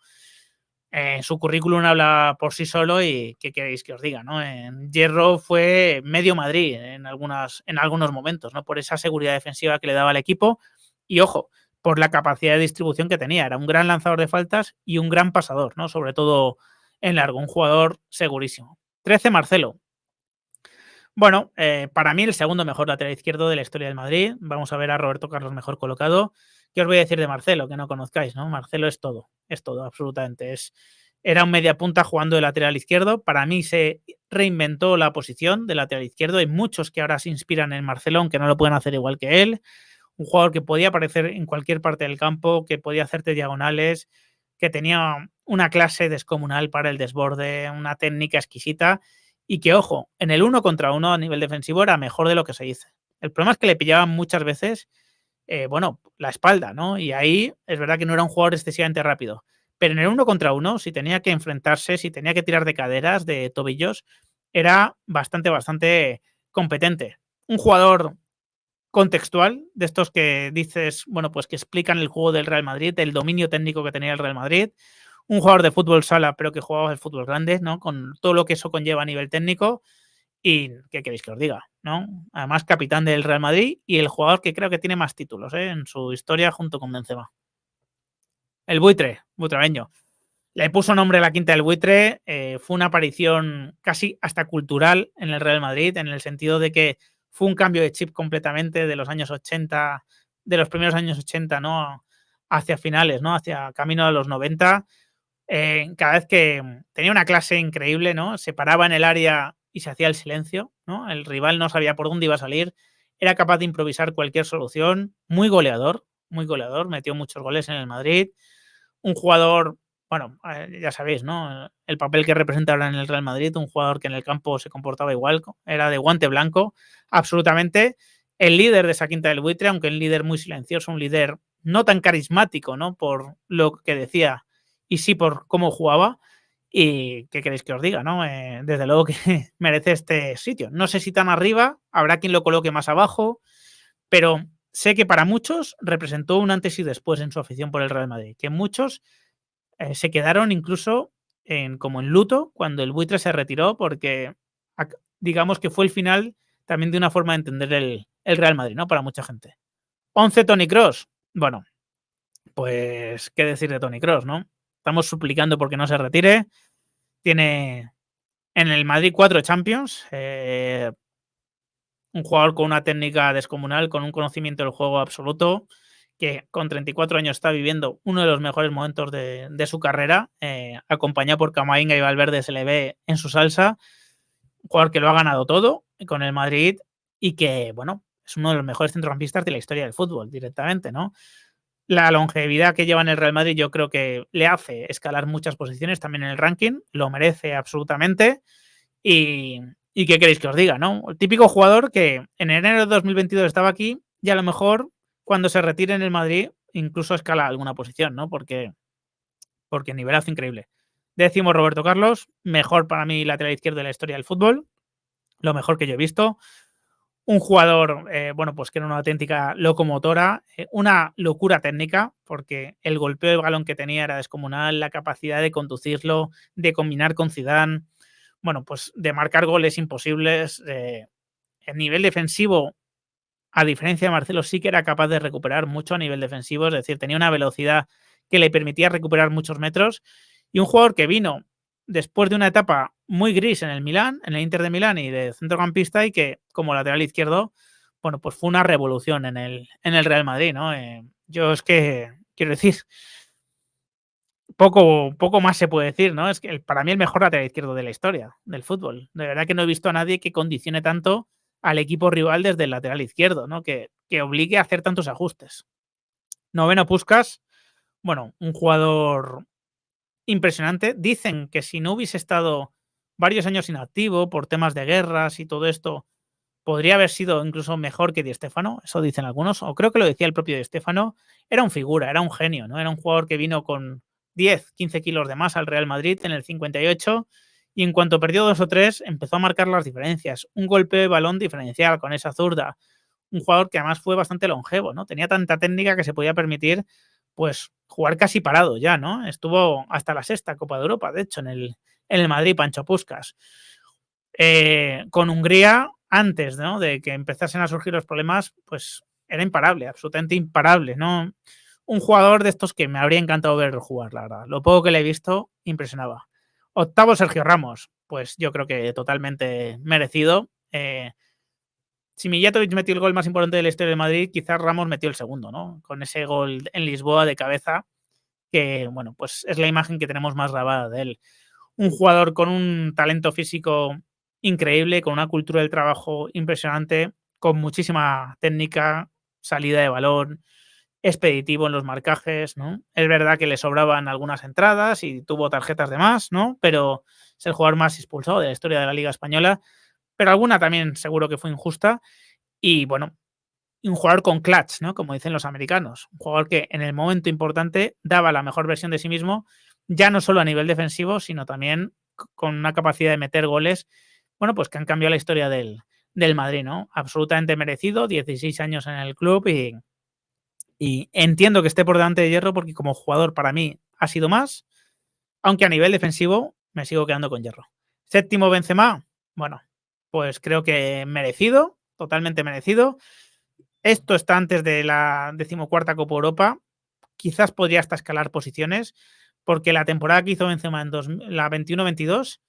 Su currículum habla por sí solo y qué queréis que os diga, ¿no? Hierro fue medio Madrid en algunos momentos, ¿no? Por esa seguridad defensiva que le daba al equipo y, ojo, por la capacidad de distribución que tenía. Era un gran lanzador de faltas y un gran pasador, ¿no? Sobre todo en largo, un jugador segurísimo. 13, Marcelo. Bueno, para mí el segundo mejor lateral izquierdo de la historia del Madrid. Vamos a ver a Roberto Carlos mejor colocado. ¿Qué os voy a decir de Marcelo? Que no conozcáis, ¿no? Marcelo es todo, absolutamente. Era un media punta jugando de lateral izquierdo. Para mí se reinventó la posición de lateral izquierdo. Hay muchos que ahora se inspiran en Marcelo, aunque no lo pueden hacer igual que él. Un jugador que podía aparecer en cualquier parte del campo, que podía hacerte diagonales, que tenía una clase descomunal para el desborde, una técnica exquisita y que, ojo, en el uno contra uno a nivel defensivo era mejor de lo que se dice. El problema es que le pillaban muchas veces, bueno, la espalda, ¿no? Y ahí es verdad que no era un jugador excesivamente rápido. Pero en el uno contra uno, si tenía que enfrentarse, si tenía que tirar de caderas, de tobillos, era bastante, bastante competente. Un jugador contextual, de estos que dices, bueno, pues que explican el juego del Real Madrid, el dominio técnico que tenía el Real Madrid, un jugador de fútbol sala, pero que jugaba el fútbol grande, ¿no? Con todo lo que eso conlleva a nivel técnico. Y qué queréis que os diga, ¿no? Además, capitán del Real Madrid y el jugador que creo que tiene más títulos, en su historia junto con Benzema. El buitre, butragueño. Le puso nombre a la quinta del buitre, fue una aparición casi hasta cultural en el Real Madrid, en el sentido de que fue un cambio de chip completamente de los años 80, de los primeros años 80, ¿no? Hacia finales, ¿no? Hacia camino a los 90. Cada vez que tenía una clase increíble, ¿no? Se paraba en el área y se hacía el silencio, ¿no? El rival no sabía por dónde iba a salir. Era capaz de improvisar cualquier solución. Muy goleador, metió muchos goles en el Madrid. Un jugador, bueno, ya sabéis, ¿no? El papel que representa ahora en el Real Madrid, un jugador que en el campo se comportaba igual, era de guante blanco, absolutamente. El líder de esa quinta del buitre, aunque un líder muy silencioso, un líder no tan carismático, ¿no? Por lo que decía y sí por cómo jugaba. Y qué queréis que os diga, ¿no? Desde luego que merece este sitio. No sé si tan arriba, habrá quien lo coloque más abajo, pero sé que para muchos representó un antes y después en su afición por el Real Madrid, que muchos se quedaron incluso como en luto cuando el buitre se retiró, porque digamos que fue el final también de una forma de entender el Real Madrid, ¿no? Para mucha gente. 11, Toni Kroos. Bueno, pues qué decir de Toni Kroos, ¿no? Estamos suplicando porque no se retire. Tiene en el Madrid 4 Champions, un jugador con una técnica descomunal, con un conocimiento del juego absoluto, que con 34 años está viviendo uno de los mejores momentos de su carrera, acompañado por Camavinga y Valverde, se le ve en su salsa. Un jugador que lo ha ganado todo con el Madrid y que, bueno, es uno de los mejores centrocampistas de la historia del fútbol, directamente, ¿no? La longevidad que lleva en el Real Madrid yo creo que le hace escalar muchas posiciones también en el ranking, lo merece absolutamente. Y, y qué queréis que os diga, ¿no? El típico jugador que en enero de 2022 estaba aquí y a lo mejor cuando se retire en el Madrid incluso escala alguna posición, ¿no? Porque nivelazo increíble. Décimo Roberto Carlos, mejor para mí lateral izquierdo de la historia del fútbol, lo mejor que yo he visto. Un jugador, bueno, pues que era una auténtica locomotora, una locura técnica, porque el golpeo de balón que tenía era descomunal, la capacidad de conducirlo, de combinar con Zidane, bueno, pues de marcar goles imposibles. El nivel defensivo, a diferencia de Marcelo, sí que era capaz de recuperar mucho a nivel defensivo, es decir, tenía una velocidad que le permitía recuperar muchos metros. Y un jugador que vino después de una etapa muy gris en el Milán, en el Inter de Milán y de centrocampista, y que como lateral izquierdo, bueno, pues fue una revolución en el Real Madrid, ¿no? Yo es que, quiero decir, poco más se puede decir, ¿no? Es que para mí el mejor lateral izquierdo de la historia del fútbol. De verdad que no he visto a nadie que condicione tanto al equipo rival desde el lateral izquierdo, ¿no? Que obligue a hacer tantos ajustes. Noveno Puskás, bueno, un jugador impresionante. Dicen que si no hubiese estado varios años inactivo por temas de guerras y todo esto, podría haber sido incluso mejor que Di Stéfano, eso dicen algunos, o creo que lo decía el propio Di Stéfano. Era un figura, era un genio, ¿no? Era un jugador que vino con 10, 15 kilos de más al Real Madrid en el 58 y en cuanto perdió 2 o 3 empezó a marcar las diferencias. Un golpe de balón diferencial con esa zurda. Un jugador que además fue bastante longevo, ¿no? Tenía tanta técnica que se podía permitir, pues, jugar casi parado ya, ¿no? Estuvo hasta la sexta Copa de Europa, de hecho, en el Madrid, Pancho Puskás. Con Hungría, antes, ¿no?, de que empezasen a surgir los problemas, pues era imparable, absolutamente imparable, ¿no? Un jugador de estos que me habría encantado ver jugar, la verdad. Lo poco que le he visto, impresionaba. Octavo, Sergio Ramos, pues yo creo que totalmente merecido. Si Mijatovic metió el gol más importante de la historia de Madrid, quizás Ramos metió el segundo, ¿no? Con ese gol en Lisboa de cabeza, que, bueno, pues es la imagen que tenemos más grabada de él. Un jugador con un talento físico increíble, con una cultura del trabajo impresionante, con muchísima técnica, salida de balón, expeditivo en los marcajes, ¿no? Es verdad que le sobraban algunas entradas y tuvo tarjetas de más, ¿no? Pero es el jugador más expulsado de la historia de la Liga Española, pero alguna también seguro que fue injusta. Y bueno, un jugador con clutch, ¿no? Como dicen los americanos. Un jugador que en el momento importante daba la mejor versión de sí mismo, ya no solo a nivel defensivo, sino también con una capacidad de meter goles, bueno, pues que han cambiado la historia del Madrid, ¿no? Absolutamente merecido, 16 años en el club y entiendo que esté por delante de Hierro porque como jugador para mí ha sido más, aunque a nivel defensivo me sigo quedando con Hierro. Séptimo, Benzema, bueno, pues creo que merecido, totalmente merecido. Esto está antes de la 14ª Copa Europa. Quizás podría hasta escalar posiciones, porque la temporada que hizo Benzema la 21-22,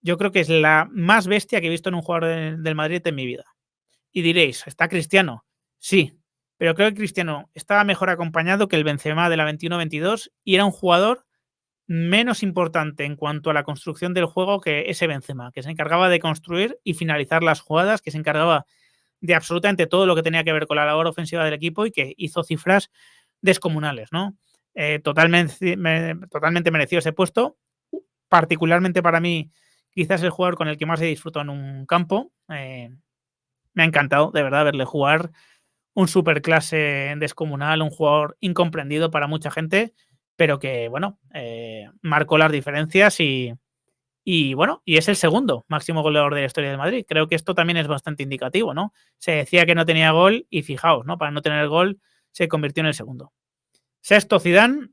yo creo que es la más bestia que he visto en un jugador del Madrid en mi vida. Y diréis, ¿está Cristiano? Sí, pero creo que Cristiano estaba mejor acompañado que el Benzema de la 21-22 y era un jugador menos importante en cuanto a la construcción del juego que ese Benzema, que se encargaba de construir y finalizar las jugadas, que se encargaba de absolutamente todo lo que tenía que ver con la labor ofensiva del equipo y que hizo cifras descomunales, ¿no? Totalmente merecido ese puesto. Particularmente para mí, quizás el jugador con el que más he disfrutado en un campo. Me ha encantado, de verdad, verle jugar. Un superclase descomunal, un jugador incomprendido para mucha gente, pero que, bueno, marcó las diferencias y bueno, y es el segundo máximo goleador de la historia del Madrid. Creo que esto también es bastante indicativo, ¿no? Se decía que no tenía gol y fijaos, ¿no? Para no tener gol se convirtió en el segundo. Sexto, Zidane.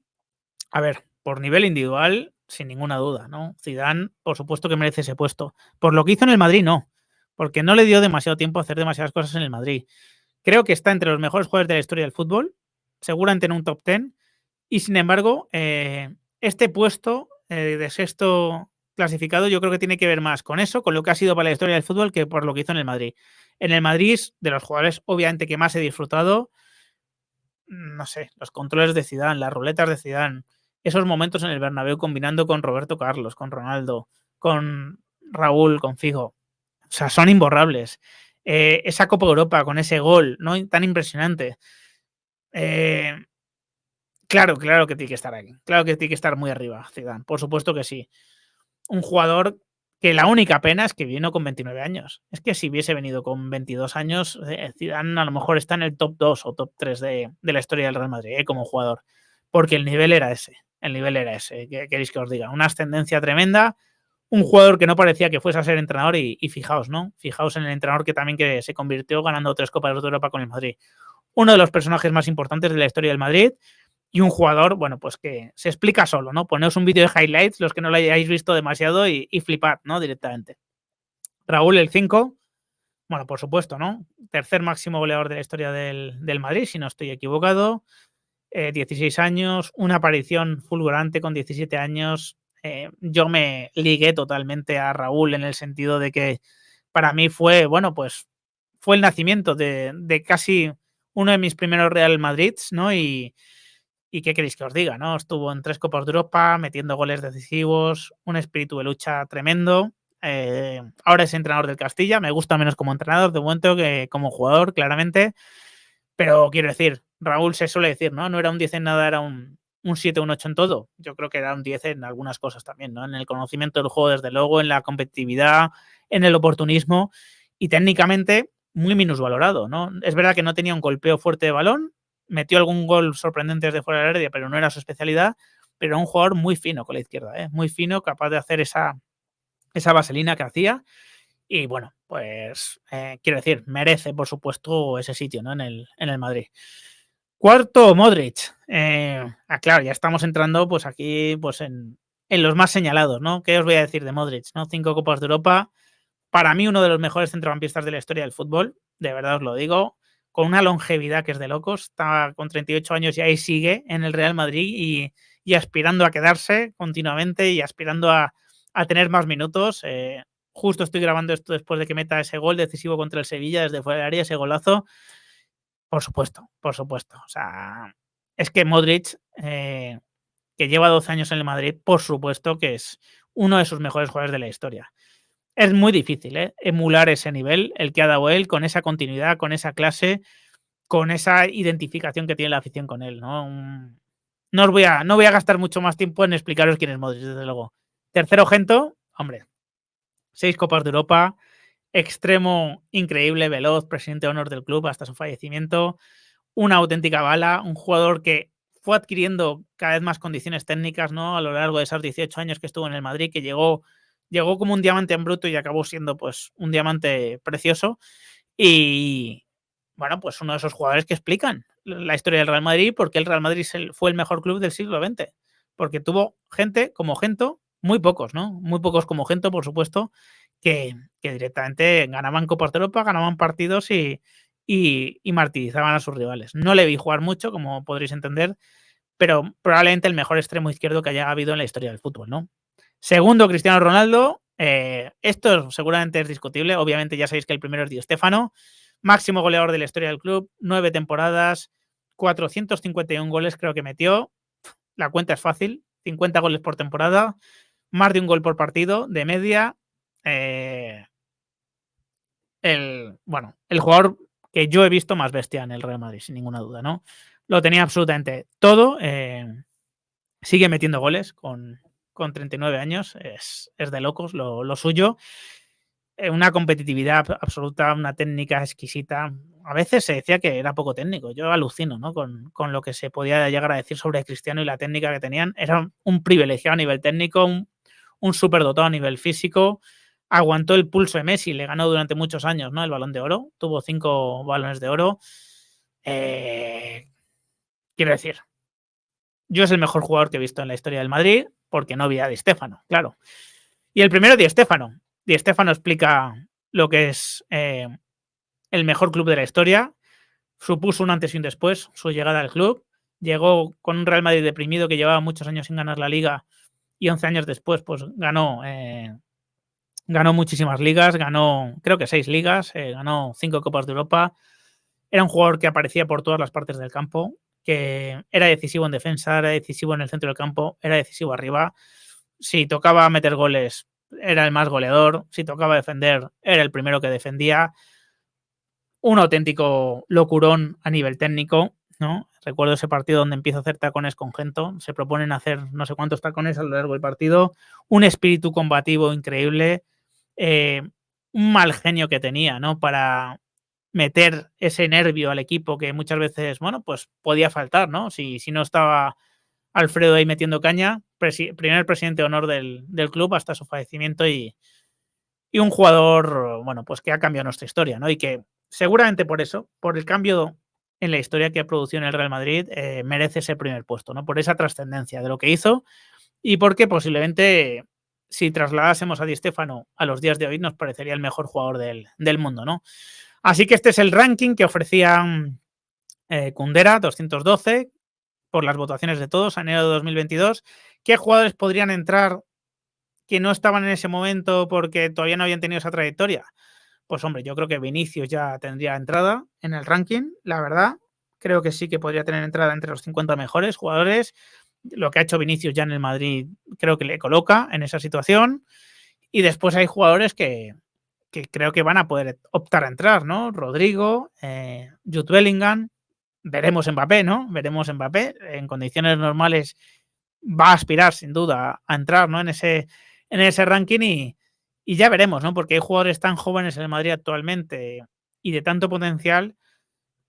A ver, por nivel individual, sin ninguna duda, ¿no? Zidane, por supuesto que merece ese puesto. Por lo que hizo en el Madrid, no. Porque no le dio demasiado tiempo a hacer demasiadas cosas en el Madrid. Creo que está entre los mejores jugadores de la historia del fútbol, seguramente en un top 10. Y sin embargo, este puesto de sexto clasificado yo creo que tiene que ver más con eso, con lo que ha sido para la historia del fútbol, que por lo que hizo en el Madrid. En el Madrid, de los jugadores obviamente que más he disfrutado, no sé, los controles de Zidane, las ruletas de Zidane, esos momentos en el Bernabéu combinando con Roberto Carlos, con Ronaldo, con Raúl, con Figo. O sea, son imborrables. Esa Copa Europa con ese gol, ¿no? Tan impresionante. Claro, claro que tiene que estar aquí. Claro que tiene que estar muy arriba, Zidane. Por supuesto que sí. Un jugador que la única pena es que vino con 29 años. Es que si hubiese venido con 22 años, Zidane a lo mejor está en el top 2 o top 3 de la historia del Real Madrid, como jugador. Porque el nivel era ese. El nivel era ese. ¿Qué queréis que os diga? Una ascendencia tremenda. Un jugador que no parecía que fuese a ser entrenador y fijaos, ¿no? Fijaos en el entrenador que también que se convirtió ganando 3 Copas de Europa con el Madrid. Uno de los personajes más importantes de la historia del Madrid y un jugador, bueno, pues que se explica solo, ¿no? Poneos un vídeo de highlights, los que no lo hayáis visto demasiado, y flipad, ¿no? Directamente. Raúl, el 5, bueno, por supuesto, ¿no? Tercer máximo goleador de la historia del Madrid, si no estoy equivocado. 16 años, una aparición fulgurante con 17 años. Yo me ligué totalmente a Raúl en el sentido de que para mí fue, bueno, pues fue el nacimiento de casi uno de mis primeros Real Madrids, ¿no? Y qué queréis que os diga, ¿no? Estuvo en 3 Copas de Europa, metiendo goles decisivos, un espíritu de lucha tremendo. Ahora es entrenador del Castilla, me gusta menos como entrenador de momento que como jugador, claramente. Pero quiero decir, Raúl se suele decir, ¿no? No era un 10 en nada, era un 7, un 8 en todo. Yo creo que era un 10 en algunas cosas también, ¿no? En el conocimiento del juego, desde luego, en la competitividad, en el oportunismo y técnicamente muy minusvalorado, ¿no? Es verdad que no tenía un golpeo fuerte de balón, metió algún gol sorprendente desde fuera del área, pero no era su especialidad, pero era un jugador muy fino con la izquierda, ¿eh? Muy fino, capaz de hacer esa vaselina que hacía y bueno, pues quiero decir, merece por supuesto ese sitio, ¿no? En el Madrid. Cuarto, Modric. Claro, ya estamos entrando pues aquí pues en los más señalados, ¿no? ¿Qué os voy a decir de Modric? ¿No? 5 Copas de Europa. Para mí, uno de los mejores centrocampistas de la historia del fútbol, de verdad os lo digo, con una longevidad que es de locos. Está con 38 años y ahí sigue en el Real Madrid y aspirando a quedarse continuamente y aspirando a tener más minutos. Justo estoy grabando esto después de que meta ese gol decisivo contra el Sevilla desde fuera del área, ese golazo. Por supuesto, por supuesto. O sea, es que Modric, que lleva 12 años en el Madrid, por supuesto que es uno de sus mejores jugadores de la historia. Es muy difícil, emular ese nivel, el que ha dado él, con esa continuidad, con esa clase, con esa identificación que tiene la afición con él, ¿no? No voy a gastar mucho más tiempo en explicaros quién es Modric, desde luego. Tercero Gento, hombre, 6 Copas de Europa, extremo increíble, veloz, presidente de honor del club hasta su fallecimiento, una auténtica bala, un jugador que fue adquiriendo cada vez más condiciones técnicas, ¿no? A lo largo de esos 18 años que estuvo en el Madrid, que llegó como un diamante en bruto y acabó siendo pues un diamante precioso. Y bueno, pues uno de esos jugadores que explican la historia del Real Madrid, porque el Real Madrid fue el mejor club del siglo XX. Porque tuvo gente como Gento, muy pocos, ¿no? Muy pocos como Gento, por supuesto, que directamente ganaban Copas de Europa, ganaban partidos y martirizaban a sus rivales. No le vi jugar mucho, como podréis entender, pero probablemente el mejor extremo izquierdo que haya habido en la historia del fútbol, ¿no? Segundo, Cristiano Ronaldo. Esto seguramente es discutible. Obviamente ya sabéis que el primero es Di Stéfano, máximo goleador de la historia del club, 9 temporadas, 451 goles creo que metió. La cuenta es fácil, 50 goles por temporada, más de un gol por partido de media. El jugador que yo he visto más bestia en el Real Madrid, sin ninguna duda, ¿no? Lo tenía absolutamente todo. Sigue metiendo goles con 39 años, es de locos lo suyo. Una competitividad absoluta, una técnica exquisita. A veces se decía que era poco técnico. Yo alucino, ¿no? Con lo que se podía llegar a decir sobre Cristiano y la técnica que tenían. Era un privilegiado a nivel técnico, un superdotado a nivel físico. Aguantó el pulso de Messi, le ganó durante muchos años, ¿no? El Balón de Oro. Tuvo 5 balones de oro. Quiero decir, yo es el mejor jugador que he visto en la historia del Madrid, porque no vi a Di Stéfano, claro. Y el primero, Di Stéfano. Di Stéfano explica lo que es el mejor club de la historia. Supuso un antes y un después su llegada al club. Llegó con un Real Madrid deprimido que llevaba muchos años sin ganar la Liga y 11 años después pues ganó muchísimas ligas, ganó creo que 6 ligas, ganó 5 Copas de Europa. Era un jugador que aparecía por todas las partes del campo, que era decisivo en defensa, era decisivo en el centro del campo, era decisivo arriba. Si tocaba meter goles, era el más goleador. Si tocaba defender, era el primero que defendía. Un auténtico locurón a nivel técnico, ¿no? Recuerdo ese partido donde empieza a hacer tacones con Gento. Se proponen hacer no sé cuántos tacones a lo largo del partido. Un espíritu combativo increíble. Eh, un mal genio que tenía, ¿no? Para meter ese nervio al equipo que muchas veces, bueno, pues podía faltar, ¿no? Si no estaba Alfredo ahí metiendo caña, primer presidente de honor del club hasta su fallecimiento y un jugador, bueno, pues que ha cambiado nuestra historia, ¿no? Y que seguramente por eso, por el cambio en la historia que ha producido en el Real Madrid, merece ese primer puesto, ¿no? Por esa trascendencia de lo que hizo y porque posiblemente si trasladásemos a Di Stéfano a los días de hoy nos parecería el mejor jugador del mundo, ¿no? Así que este es el ranking que ofrecían Kundera, 212, por las votaciones de todos, en enero de 2022. ¿Qué jugadores podrían entrar que no estaban en ese momento porque todavía no habían tenido esa trayectoria? Pues hombre, yo creo que Vinicius ya tendría entrada en el ranking, la verdad. Creo que sí que podría tener entrada entre los 50 mejores jugadores. Lo que ha hecho Vinicius ya en el Madrid creo que le coloca en esa situación. Y después hay jugadores que creo que van a poder optar a entrar, ¿no? Rodrigo, Jude Bellingham, veremos Mbappé, ¿no? Veremos Mbappé. En condiciones normales va a aspirar sin duda a entrar, ¿no? En ese ranking y ya veremos, ¿no? Porque hay jugadores tan jóvenes en el Madrid actualmente y de tanto potencial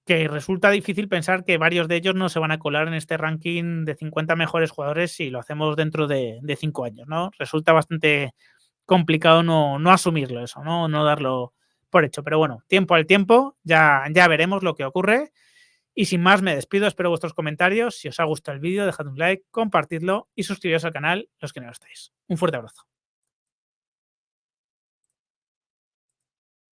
que resulta difícil pensar que varios de ellos no se van a colar en este ranking de 50 mejores jugadores si lo hacemos dentro de 5 años, ¿no? Resulta bastante complicado no asumirlo eso, no darlo por hecho. Pero bueno, tiempo al tiempo, ya veremos lo que ocurre. Y sin más, me despido, espero vuestros comentarios. Si os ha gustado el vídeo, dejad un like, compartidlo y suscribiros al canal los que no lo estáis. Un fuerte abrazo.